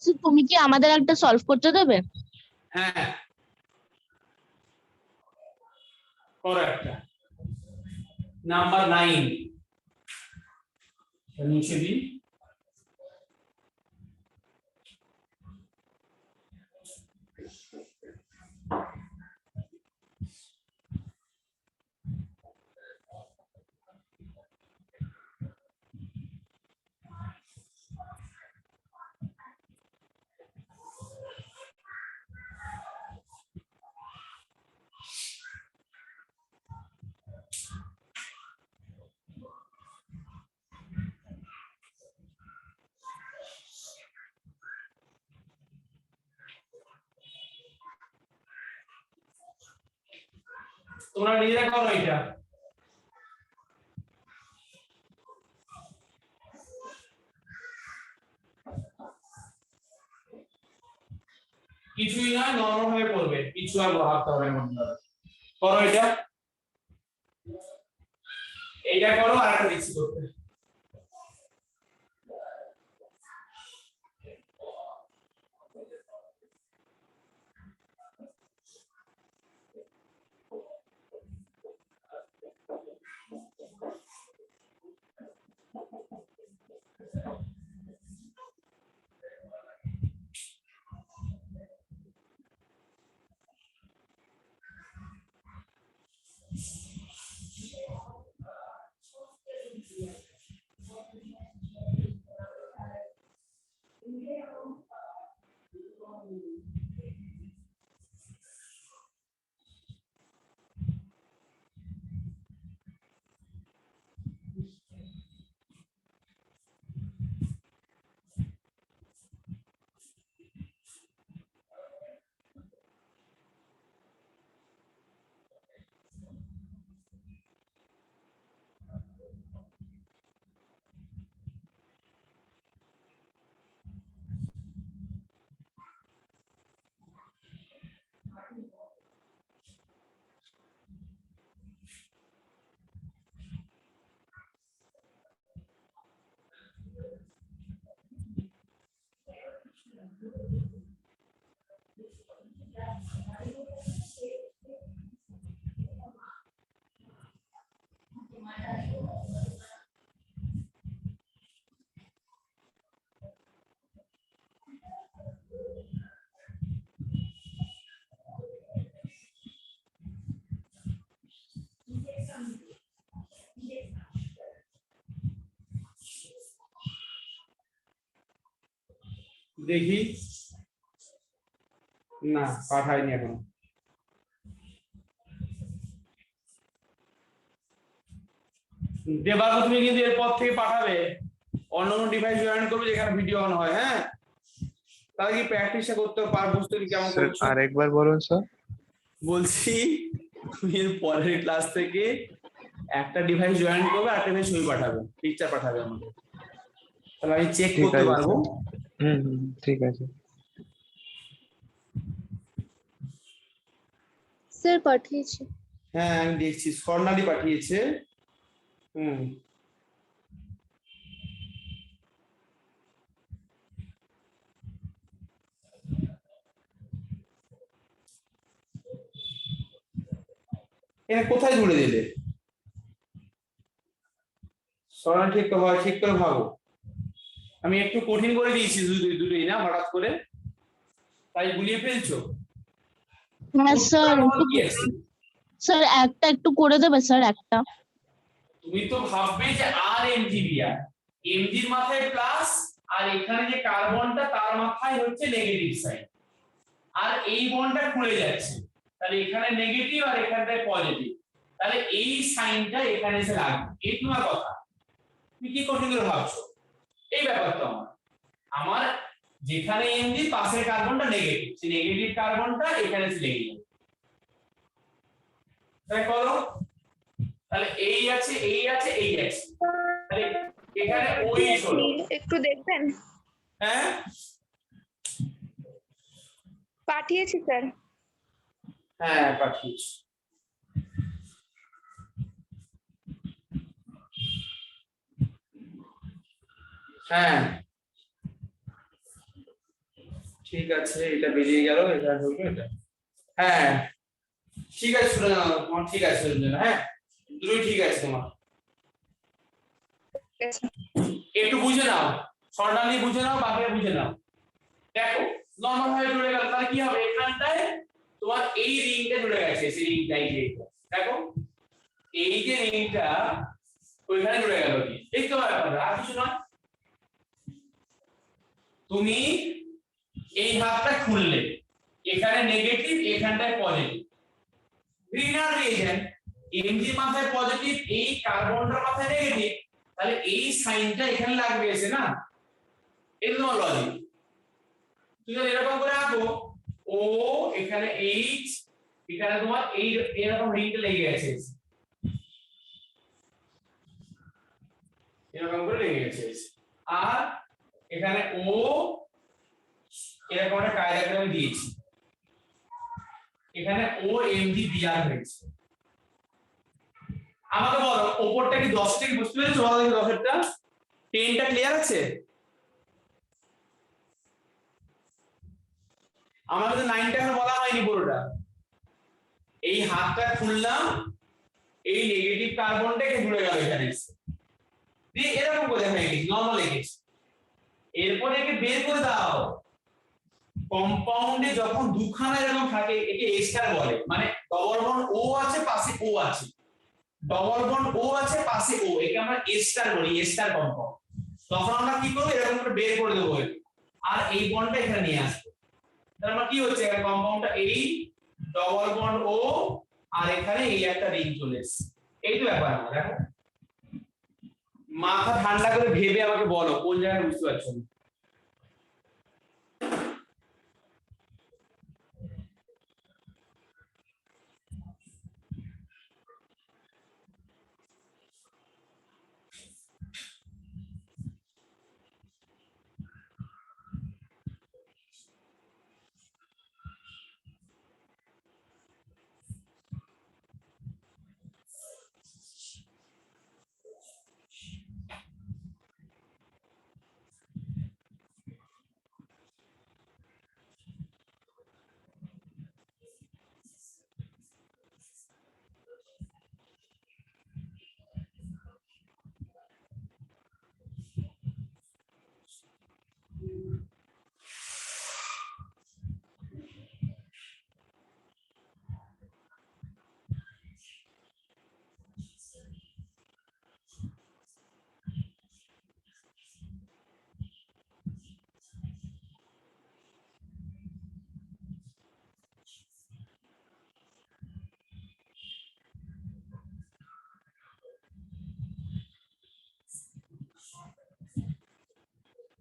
So, তুমি কি আমাদের একটা সলভ করতে দেবে হ্যাঁ করো একটা নাম্বার 9 নিচে দিন তোমরা নিজেরা করো এটা কিছুই না নরমাল ভাবে করবে কিছু আর ভাবতে হবে না করো এটা করো আর একটা দিচ্ছি করতে দেখি, না পাঠাইনি এখন। দেবাগো তুমি কিন্তু এরপর থেকে পাঠাবে, অন্য অন্য ডিভাইস জয়েন করবে যেখানে ভিডিও অন হয়। হ্যাঁ, তাহলে কি প্র্যাকটিসটা করতে পার, বুঝতে কি কেমন স্যার করছো। আরেকবার বলুন স্যার। বলছি তুমি এর পরের ক্লাস থেকে একটা ডিভাইস জয়েন করবে আর একটা ডিভাইস ছবি পাঠাবে, পিকচার পাঠাবে আমাকে, তাহলে আমি চেক ঠিক করতে আছে পারবো। ঠিক আছে। স্যার পাঠিয়েছি। হ্যাঁ আমি দেখছি, স্বর্ণালী পাঠিয়েছে। হুম, কোথায় জুড়ে দিলে স্বর্ণালী? ঠিক তো হয়, ঠিক করে ভাবো। আমি একটু কঠিন করে দিয়েছি দুটোই না হঠাৎ করে, তাই গুলিয়ে ফেলছো। হ্যাঁ স্যার, কি আছে? স্যার একটা একটু করে দেবে স্যার একটা। তুমি তো ভাববে যে আর এমজিবি, আর এমজির মাথায় প্লাস, আর এখানে যে কার্বনটা তার মাথায় হচ্ছে নেগেটিভ সাইন, আর এই বন্ডটা খুলে যাচ্ছে, তাহলে এখানে নেগেটিভ আর এখানটায় পজিটিভ, তাহলে এই সাইনটা এখানে এসে লাগবে। এই তোমার কথা, তুমি কি কঠিন করে ভাবছো এই ব্যাপারটা। আমার যেখানে এমজি পাশের কার্বনটা নেগেটিভ, সেই নেগেটিভ কার্বনটা এখানে এসে লেগে যাবে। তাই করো, তাহলে এই আছে এই আছে এই আছে, তাহলে এখানে ওই হলো। একটু দেখবেন, হ্যাঁ পাঠিয়েছি স্যার। হ্যাঁ পাঠিয়েছি। হ্যাঁ ঠিক আছে, এটা বেরিয়ে গেল, এটা হলো এটা। হ্যাঁ ঠিক আছে, শুনে নাও তোমার, ঠিক আছে হ্যাঁ, দুটোই ঠিক আছে তোমার। একটু বুঝে নাও, শর্টালি বুঝে নাও, বাকিটা বুঝে নাও। দেখো নরমাল ভাবে জুড়ে গেল, তাহলে কি হবে, এখানটায় তোমার এই রিংটা জুড়ে গেছে, সেই রিংটা এই যে দেখো, এই যে রিংটা ওইখানে জুড়ে গেল, কি এই তো ব্যাপার, আর কিছু না। তুমি এই হাতটা খুললে, এখানে নেগেটিভ এখানটায় পজিটিভ, গ্রিনার রিয়েজেন্ট, এমজি মাথায় পজিটিভ, এই কার্বনটার মাথায় নেগেটিভ, তাহলে এই সাইনটা এখানে লাগবে এসে না, এই তোমার লজিক। তুমি যদি এরকম করে আঁকো, ও এখানে এইচ, এখানে তোমার এই এরকম রিংটা লেগে গেছে, এরকম করে লেগে গেছে, আর এখানে ও এরকম একটা কায়দা করে আমি দিয়েছি, এখানে ও এমজি বিআর হয়েছে। আমাকে বলো ওপরটা কি 10 থেকে বুঝতে পেরেছো? ভালো করে 10 এরটা 10টা ক্লিয়ার আছে? আমাকে তো 9টা এখন বলা হয়নি পুরোটা। এই হাতটা খুললাম, এই নেগেটিভ কার্বনটা এখানে জুড়ে গেল এখানে, দিয়ে এরকম করে হয়ে গেছে, নরমাল লিখেছি। এরপরে একে বের করে দাও। কম্পাউন্ডে যখন দুখানা এরকম থাকে একে এস্টার বলে, মানে ডবল বন্ড ও আছে পাশে ও আছে, ডবল বন্ড ও আছে পাশে ও, একে আমরা এস্টার বলি, এস্টার কম্পাউন্ড। তখন আমরা কি করব, এরকম করে বের করে দেবো আর এই বন্ডটা এখানে নিয়ে আসবো। তাহলে আমরা কি হচ্ছে, এখানে কম্পাউন্ডটা এই ডবল বন্ড ও, আর এখানে এই একটা রিং চলে এসেছে। এই তো ব্যাপার না, দেখো মাথা ঠান্ডা করে ভেবে আমাকে বলো কোন জায়গায় বুঝতে পারছো না।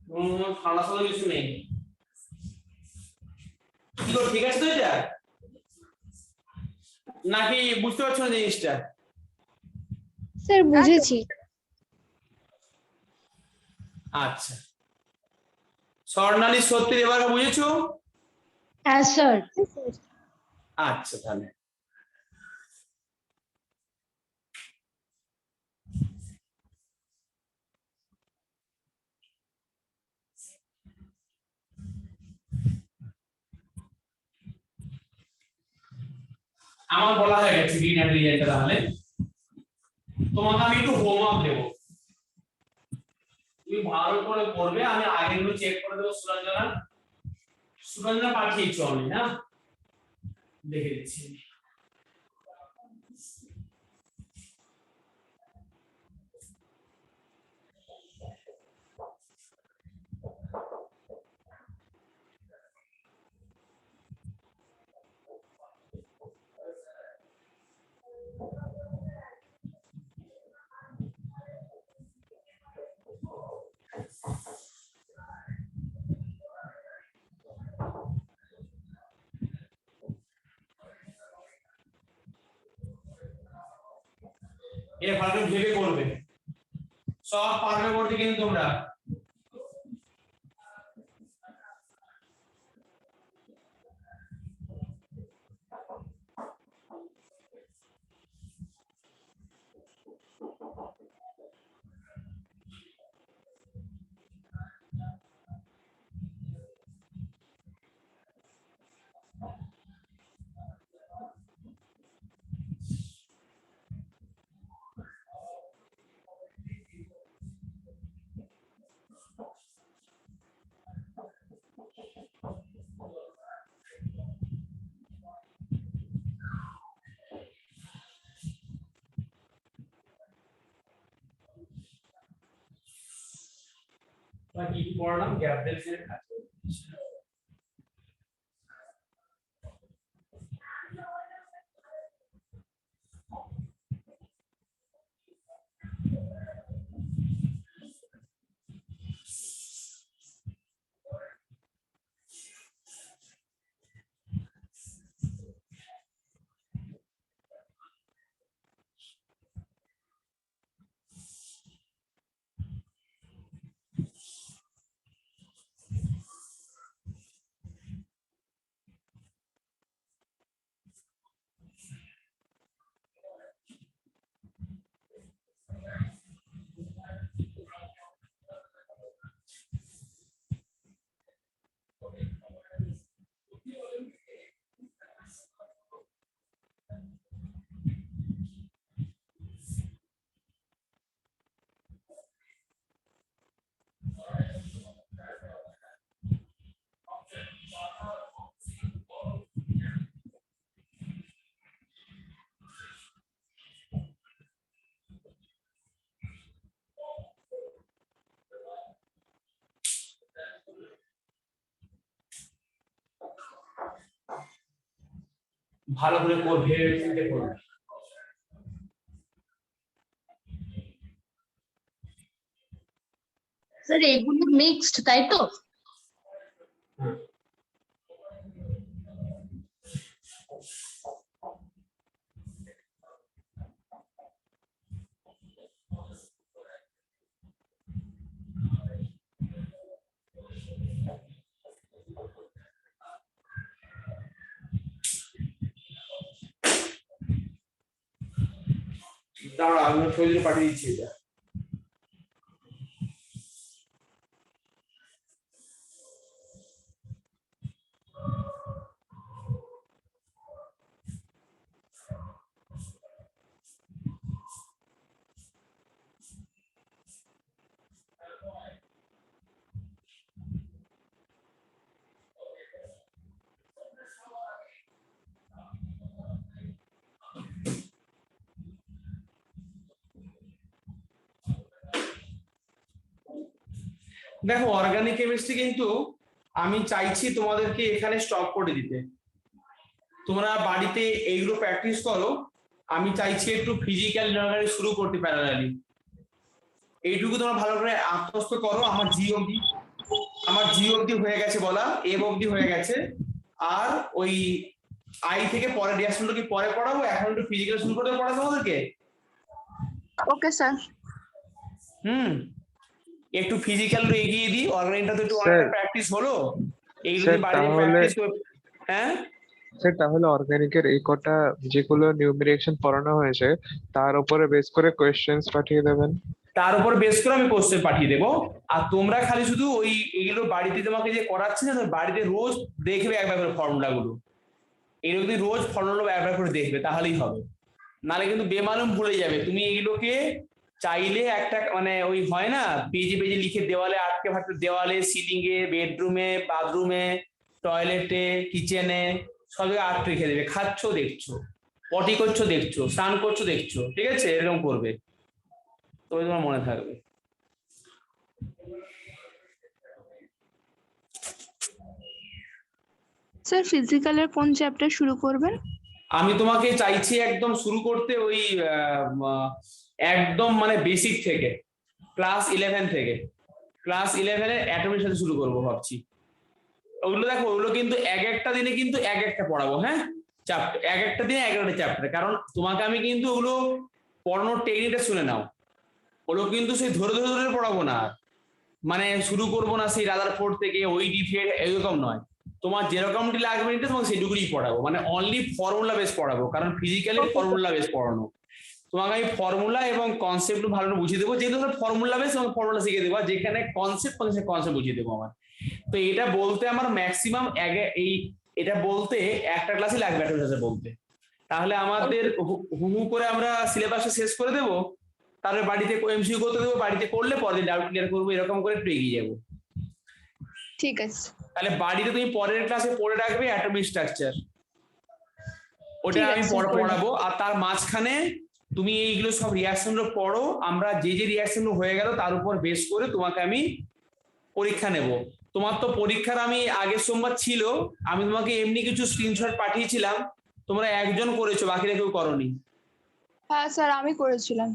ঠান্ডা সাথে কিছু নেই কি গো ঠিক আছে তো এটা নাকি বুঝতে পারছো না জিনিসটা স্যার বুঝেছি। আচ্ছা স্বর্ণালী সত্যি এবার বুঝেছো হ্যাঁ স্যার। আচ্ছা তাহলে আমার বলা হয়ে গেছে গ্রিনার রিলেটেড তাহলে তোমাকে আমি একটু হোমওয়ার্ক দেবো তুমি ভালো করে পড়বে আমি আগেগুলো চেক করে দেবো সুরঞ্জনা পাঠিয়েছো আমি না দেখে দিচ্ছি এটা ভালো করে ভেবে করবে সব পারবে করতে কিন্তু তোমরা কি পড়লাম গ্যাপ ডেলফিনের কাছে ভালো করে করবে চিন্তা করবে স্যার এগুলো মিক্সড তাই তো? দাঁড়া আমি ছবি পাঠিয়ে দিচ্ছি এটা দেখো অর্গানিক কেমিস্ট্রি কিন্তু আমি চাইছি তোমাদেরকে এখানে স্টপ করে দিতে তোমরা বাড়িতে এইগুলো প্র্যাকটিস করো আমি চাইছি একটু ফিজিক্যাল ইনঅর্গানিক শুরু করতে প্যারালালি এইটুকু তোমরা ভালো করে আত্মস্থ করো আমার জি অবধি আমার জি অবধি হয়ে গেছে বলা, এফ অবধি হয়ে গেছে, আর ওই আই থেকে পরের রিয়াকশনটা কি পরে পড়াবো, এখন একটু ফিজিক্যাল শুরু করতে পড়াবো তোমাদেরকে। Okay sir. একটু ফিজিক্যাল এগিয়ে দিই, অর্গানিকটা তো একটু Sir, অনেকটা প্র্যাকটিস হলো, এইগুলো sir, যদি বাড়িতে তাহলে- প্র্যাকটিস করে। হ্যাঁ স্যার তাহলে অর্গানিকের এই কটা যেগুলো নিউমেরিয়েশন পড়ানো হয়েছে তার উপরে বেস করে কোয়েশ্চেন্স পাঠিয়ে দেবেন। তার উপর বেস করে আমি কোশ্চেন পাঠিয়ে দেবো, আর তোমরা খালি শুধু ওই এগুলো বাড়িতে তোমাকে যে করাচ্ছে না, তুমি বাড়িতে রোজ দেখবে একবার করে ফর্মুলা গুলো, এগুলো যদি রোজ ফর্মুলা একবার করে দেখবে তাহলেই হবে, নাহলে কিন্তু বেমালুম ভুলে যাবে। তুমি এগুলোকে চাইলে একটা মানে ওই হয় না পেজে পেজে লিখে দেওয়ালে আটকে ফাটকে, দেওয়ালে, সিলিং এ, বেডরুমে, বাথরুমে, টয়লেটে, কিচেনে সব জায়গায় আটকে রেখে দেবে। খাচ্ছ দেখছো, পটি করছো দেখছো, স্নান করছো দেখছো, ঠিক আছে, এরকম করবে, তো তোমার মনে থাকবে। স্যার ফিজিক্যালের কোন চ্যাপ্টার শুরু করবেন? আমি তোমাকে চাইছি একদম শুরু করতে ওই একদম মানে বেসিক থেকে, ক্লাস 11 থেকে, ক্লাস 11 এর অ্যাটমের সাথে শুরু করবো ভাবছি। ওগুলো দেখো, ওগুলো কিন্তু এক একটা দিনে কিন্তু এক একটা পড়াবো, হ্যাঁ চ্যাপ্টার, এক একটা দিনে এক একটা চ্যাপ্টার, কারণ তোমাকে আমি কিন্তু ওগুলো পড়ানোর টেকনিকটা শুনে নাও, ওগুলো কিন্তু সেই ধরে ধরে ধরে পড়াবো না, মানে শুরু করবো না সেই রাদারফোর্ড থেকে ওই ডিফিয়েট এরকম নয়, তোমার যেরকমটি লাগবে নিতে তোমাকে সেটুকুই পড়াবো, মানে অনলি ফর্মুলা বেস পড়াবো, কারণ ফিজিক্যালি ফর্মুলা বেস পড়ানো, তোমাকে আমি ফর্মুলা এবং কনসেপ্ট ভালো করে বুঝিয়ে দেবো, যেহেতু ফর্মুলা বেস এবং ফর্মুলা শিখিয়ে দেবো, যেখানে কনসেপ্ট কনসেপ্ট বুঝিয়ে দেবো আমার। তো এটা বলতে আমার ম্যাক্সিমাম এই এটা বলতে একটা ক্লাসই লাগবে একটা ক্লাসে বলতে, তাহলে আমাদের হুহু করে আমরা সিলেবাসটা শেষ করে দেবো, তারপরে বাড়িতে এমসিকিউ করতে দেবো, বাড়িতে করলে পরে ডাউট ক্লিয়ার করবো, এরকম করে একটু এগিয়ে যাবো। ঠিক আছে। তাহলে বাড়িতে তুমি পরের ক্লাসে পড়ে রাখবে অ্যাটমিক স্ট্রাকচার, ওটা ঠিক আমি আছে, করে পড়াবো, আর তার মাঝখানে তুমি এইগুলো সব রিয়াকশন গুলো পড়ো, আমরা যে যে রিয়াকশন হয়ে গেল তার উপর বেস করে তোমাকে আমি পরীক্ষা নেব। তোমার তো পরীক্ষার আমি আগের সোমবার ছিল, আমি তোমাকে এমনি কিছু স্ক্রিনশট পাঠিয়েছিলাম, তোমরা একজন করেছো, বাকিরা কেউ করনি। হ্যাঁ স্যার আমি করেছিলাম।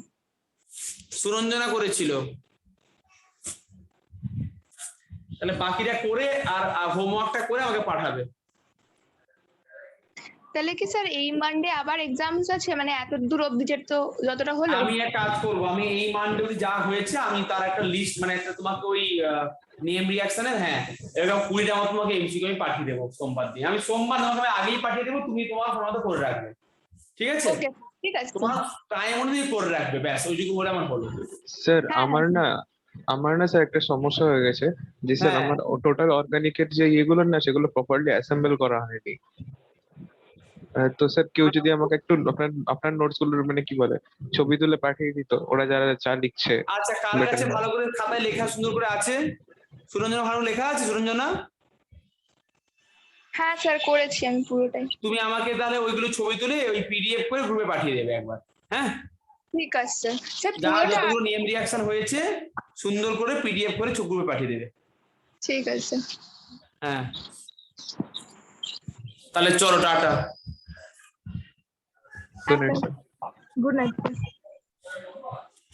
সুরঞ্জনা করেছিল, তাহলে বাকিরা করে আর হোমওয়ার্কটা করে আমাকে পাঠাবে। তাহলে কি স্যার এই মানডে আবার এক্সামস আছে, মানে এত দূর অবধি তো যতটা হলো? আমি এক কাজ করবো, আমি এই মানডে যা হয়েছে আমি তার একটা লিস্ট, মানে একটা তোমাকে ওই নেম রিয়াকশনের, হ্যাঁ এরকম 20টা মতো তোমাকে এমসিকিউ আমি পাঠিয়ে দেবো সোমবার দিন, আমি সোমবার তোমাকে আগেই পাঠিয়ে দেবো, তুমি তোমার ফোন করে রাখবে, ঠিক আছে? ওকে ঠিক আছে। তোমার টাইম অনুযায়ী করে রাখবে, ব্যাস ওইটুকু বলে আমার হলো। স্যার হ্যাঁ, আমার না স্যার একটা সমস্যা হয়ে গেছে যে স্যার হ্যাঁ। আমার টোটাল অর্গানিকের যে ইয়েগুলো না সেগুলো প্রপারলি অ্যাসেম্বল করা হয়নি। তো স্যার কেউ যদি আমাকে একটু আপনার নোটস গুলোর মানে কি বলে ছবি তুলে পাঠিয়ে দিত, ওরা যারা যা লিখছে। আচ্ছা, কার কাছে ভালো করে খাতায় লেখা সুন্দর করে আছে? সুরঞ্জনা ভালো লেখা আছে? সুরঞ্জনা হ্যাঁ স্যার করেছি আমি পুরোটাই। তুমি আমাকে তাহলে ওইগুলো ছবি তুলে ওই পিডিএফ করে গ্রুপে পাঠিয়ে দেবে একবার, হ্যাঁ ঠিক আছে স্যার যা পুরোটা। যতগুলো নেম রিয়াকশন হয়েছে সুন্দর করে পিডিএফ করে গ্রুপে পাঠিয়ে দেবে। ঠিক আছে। হ্যাঁ তাহলে চলো tata. Good night sir. Good night sir.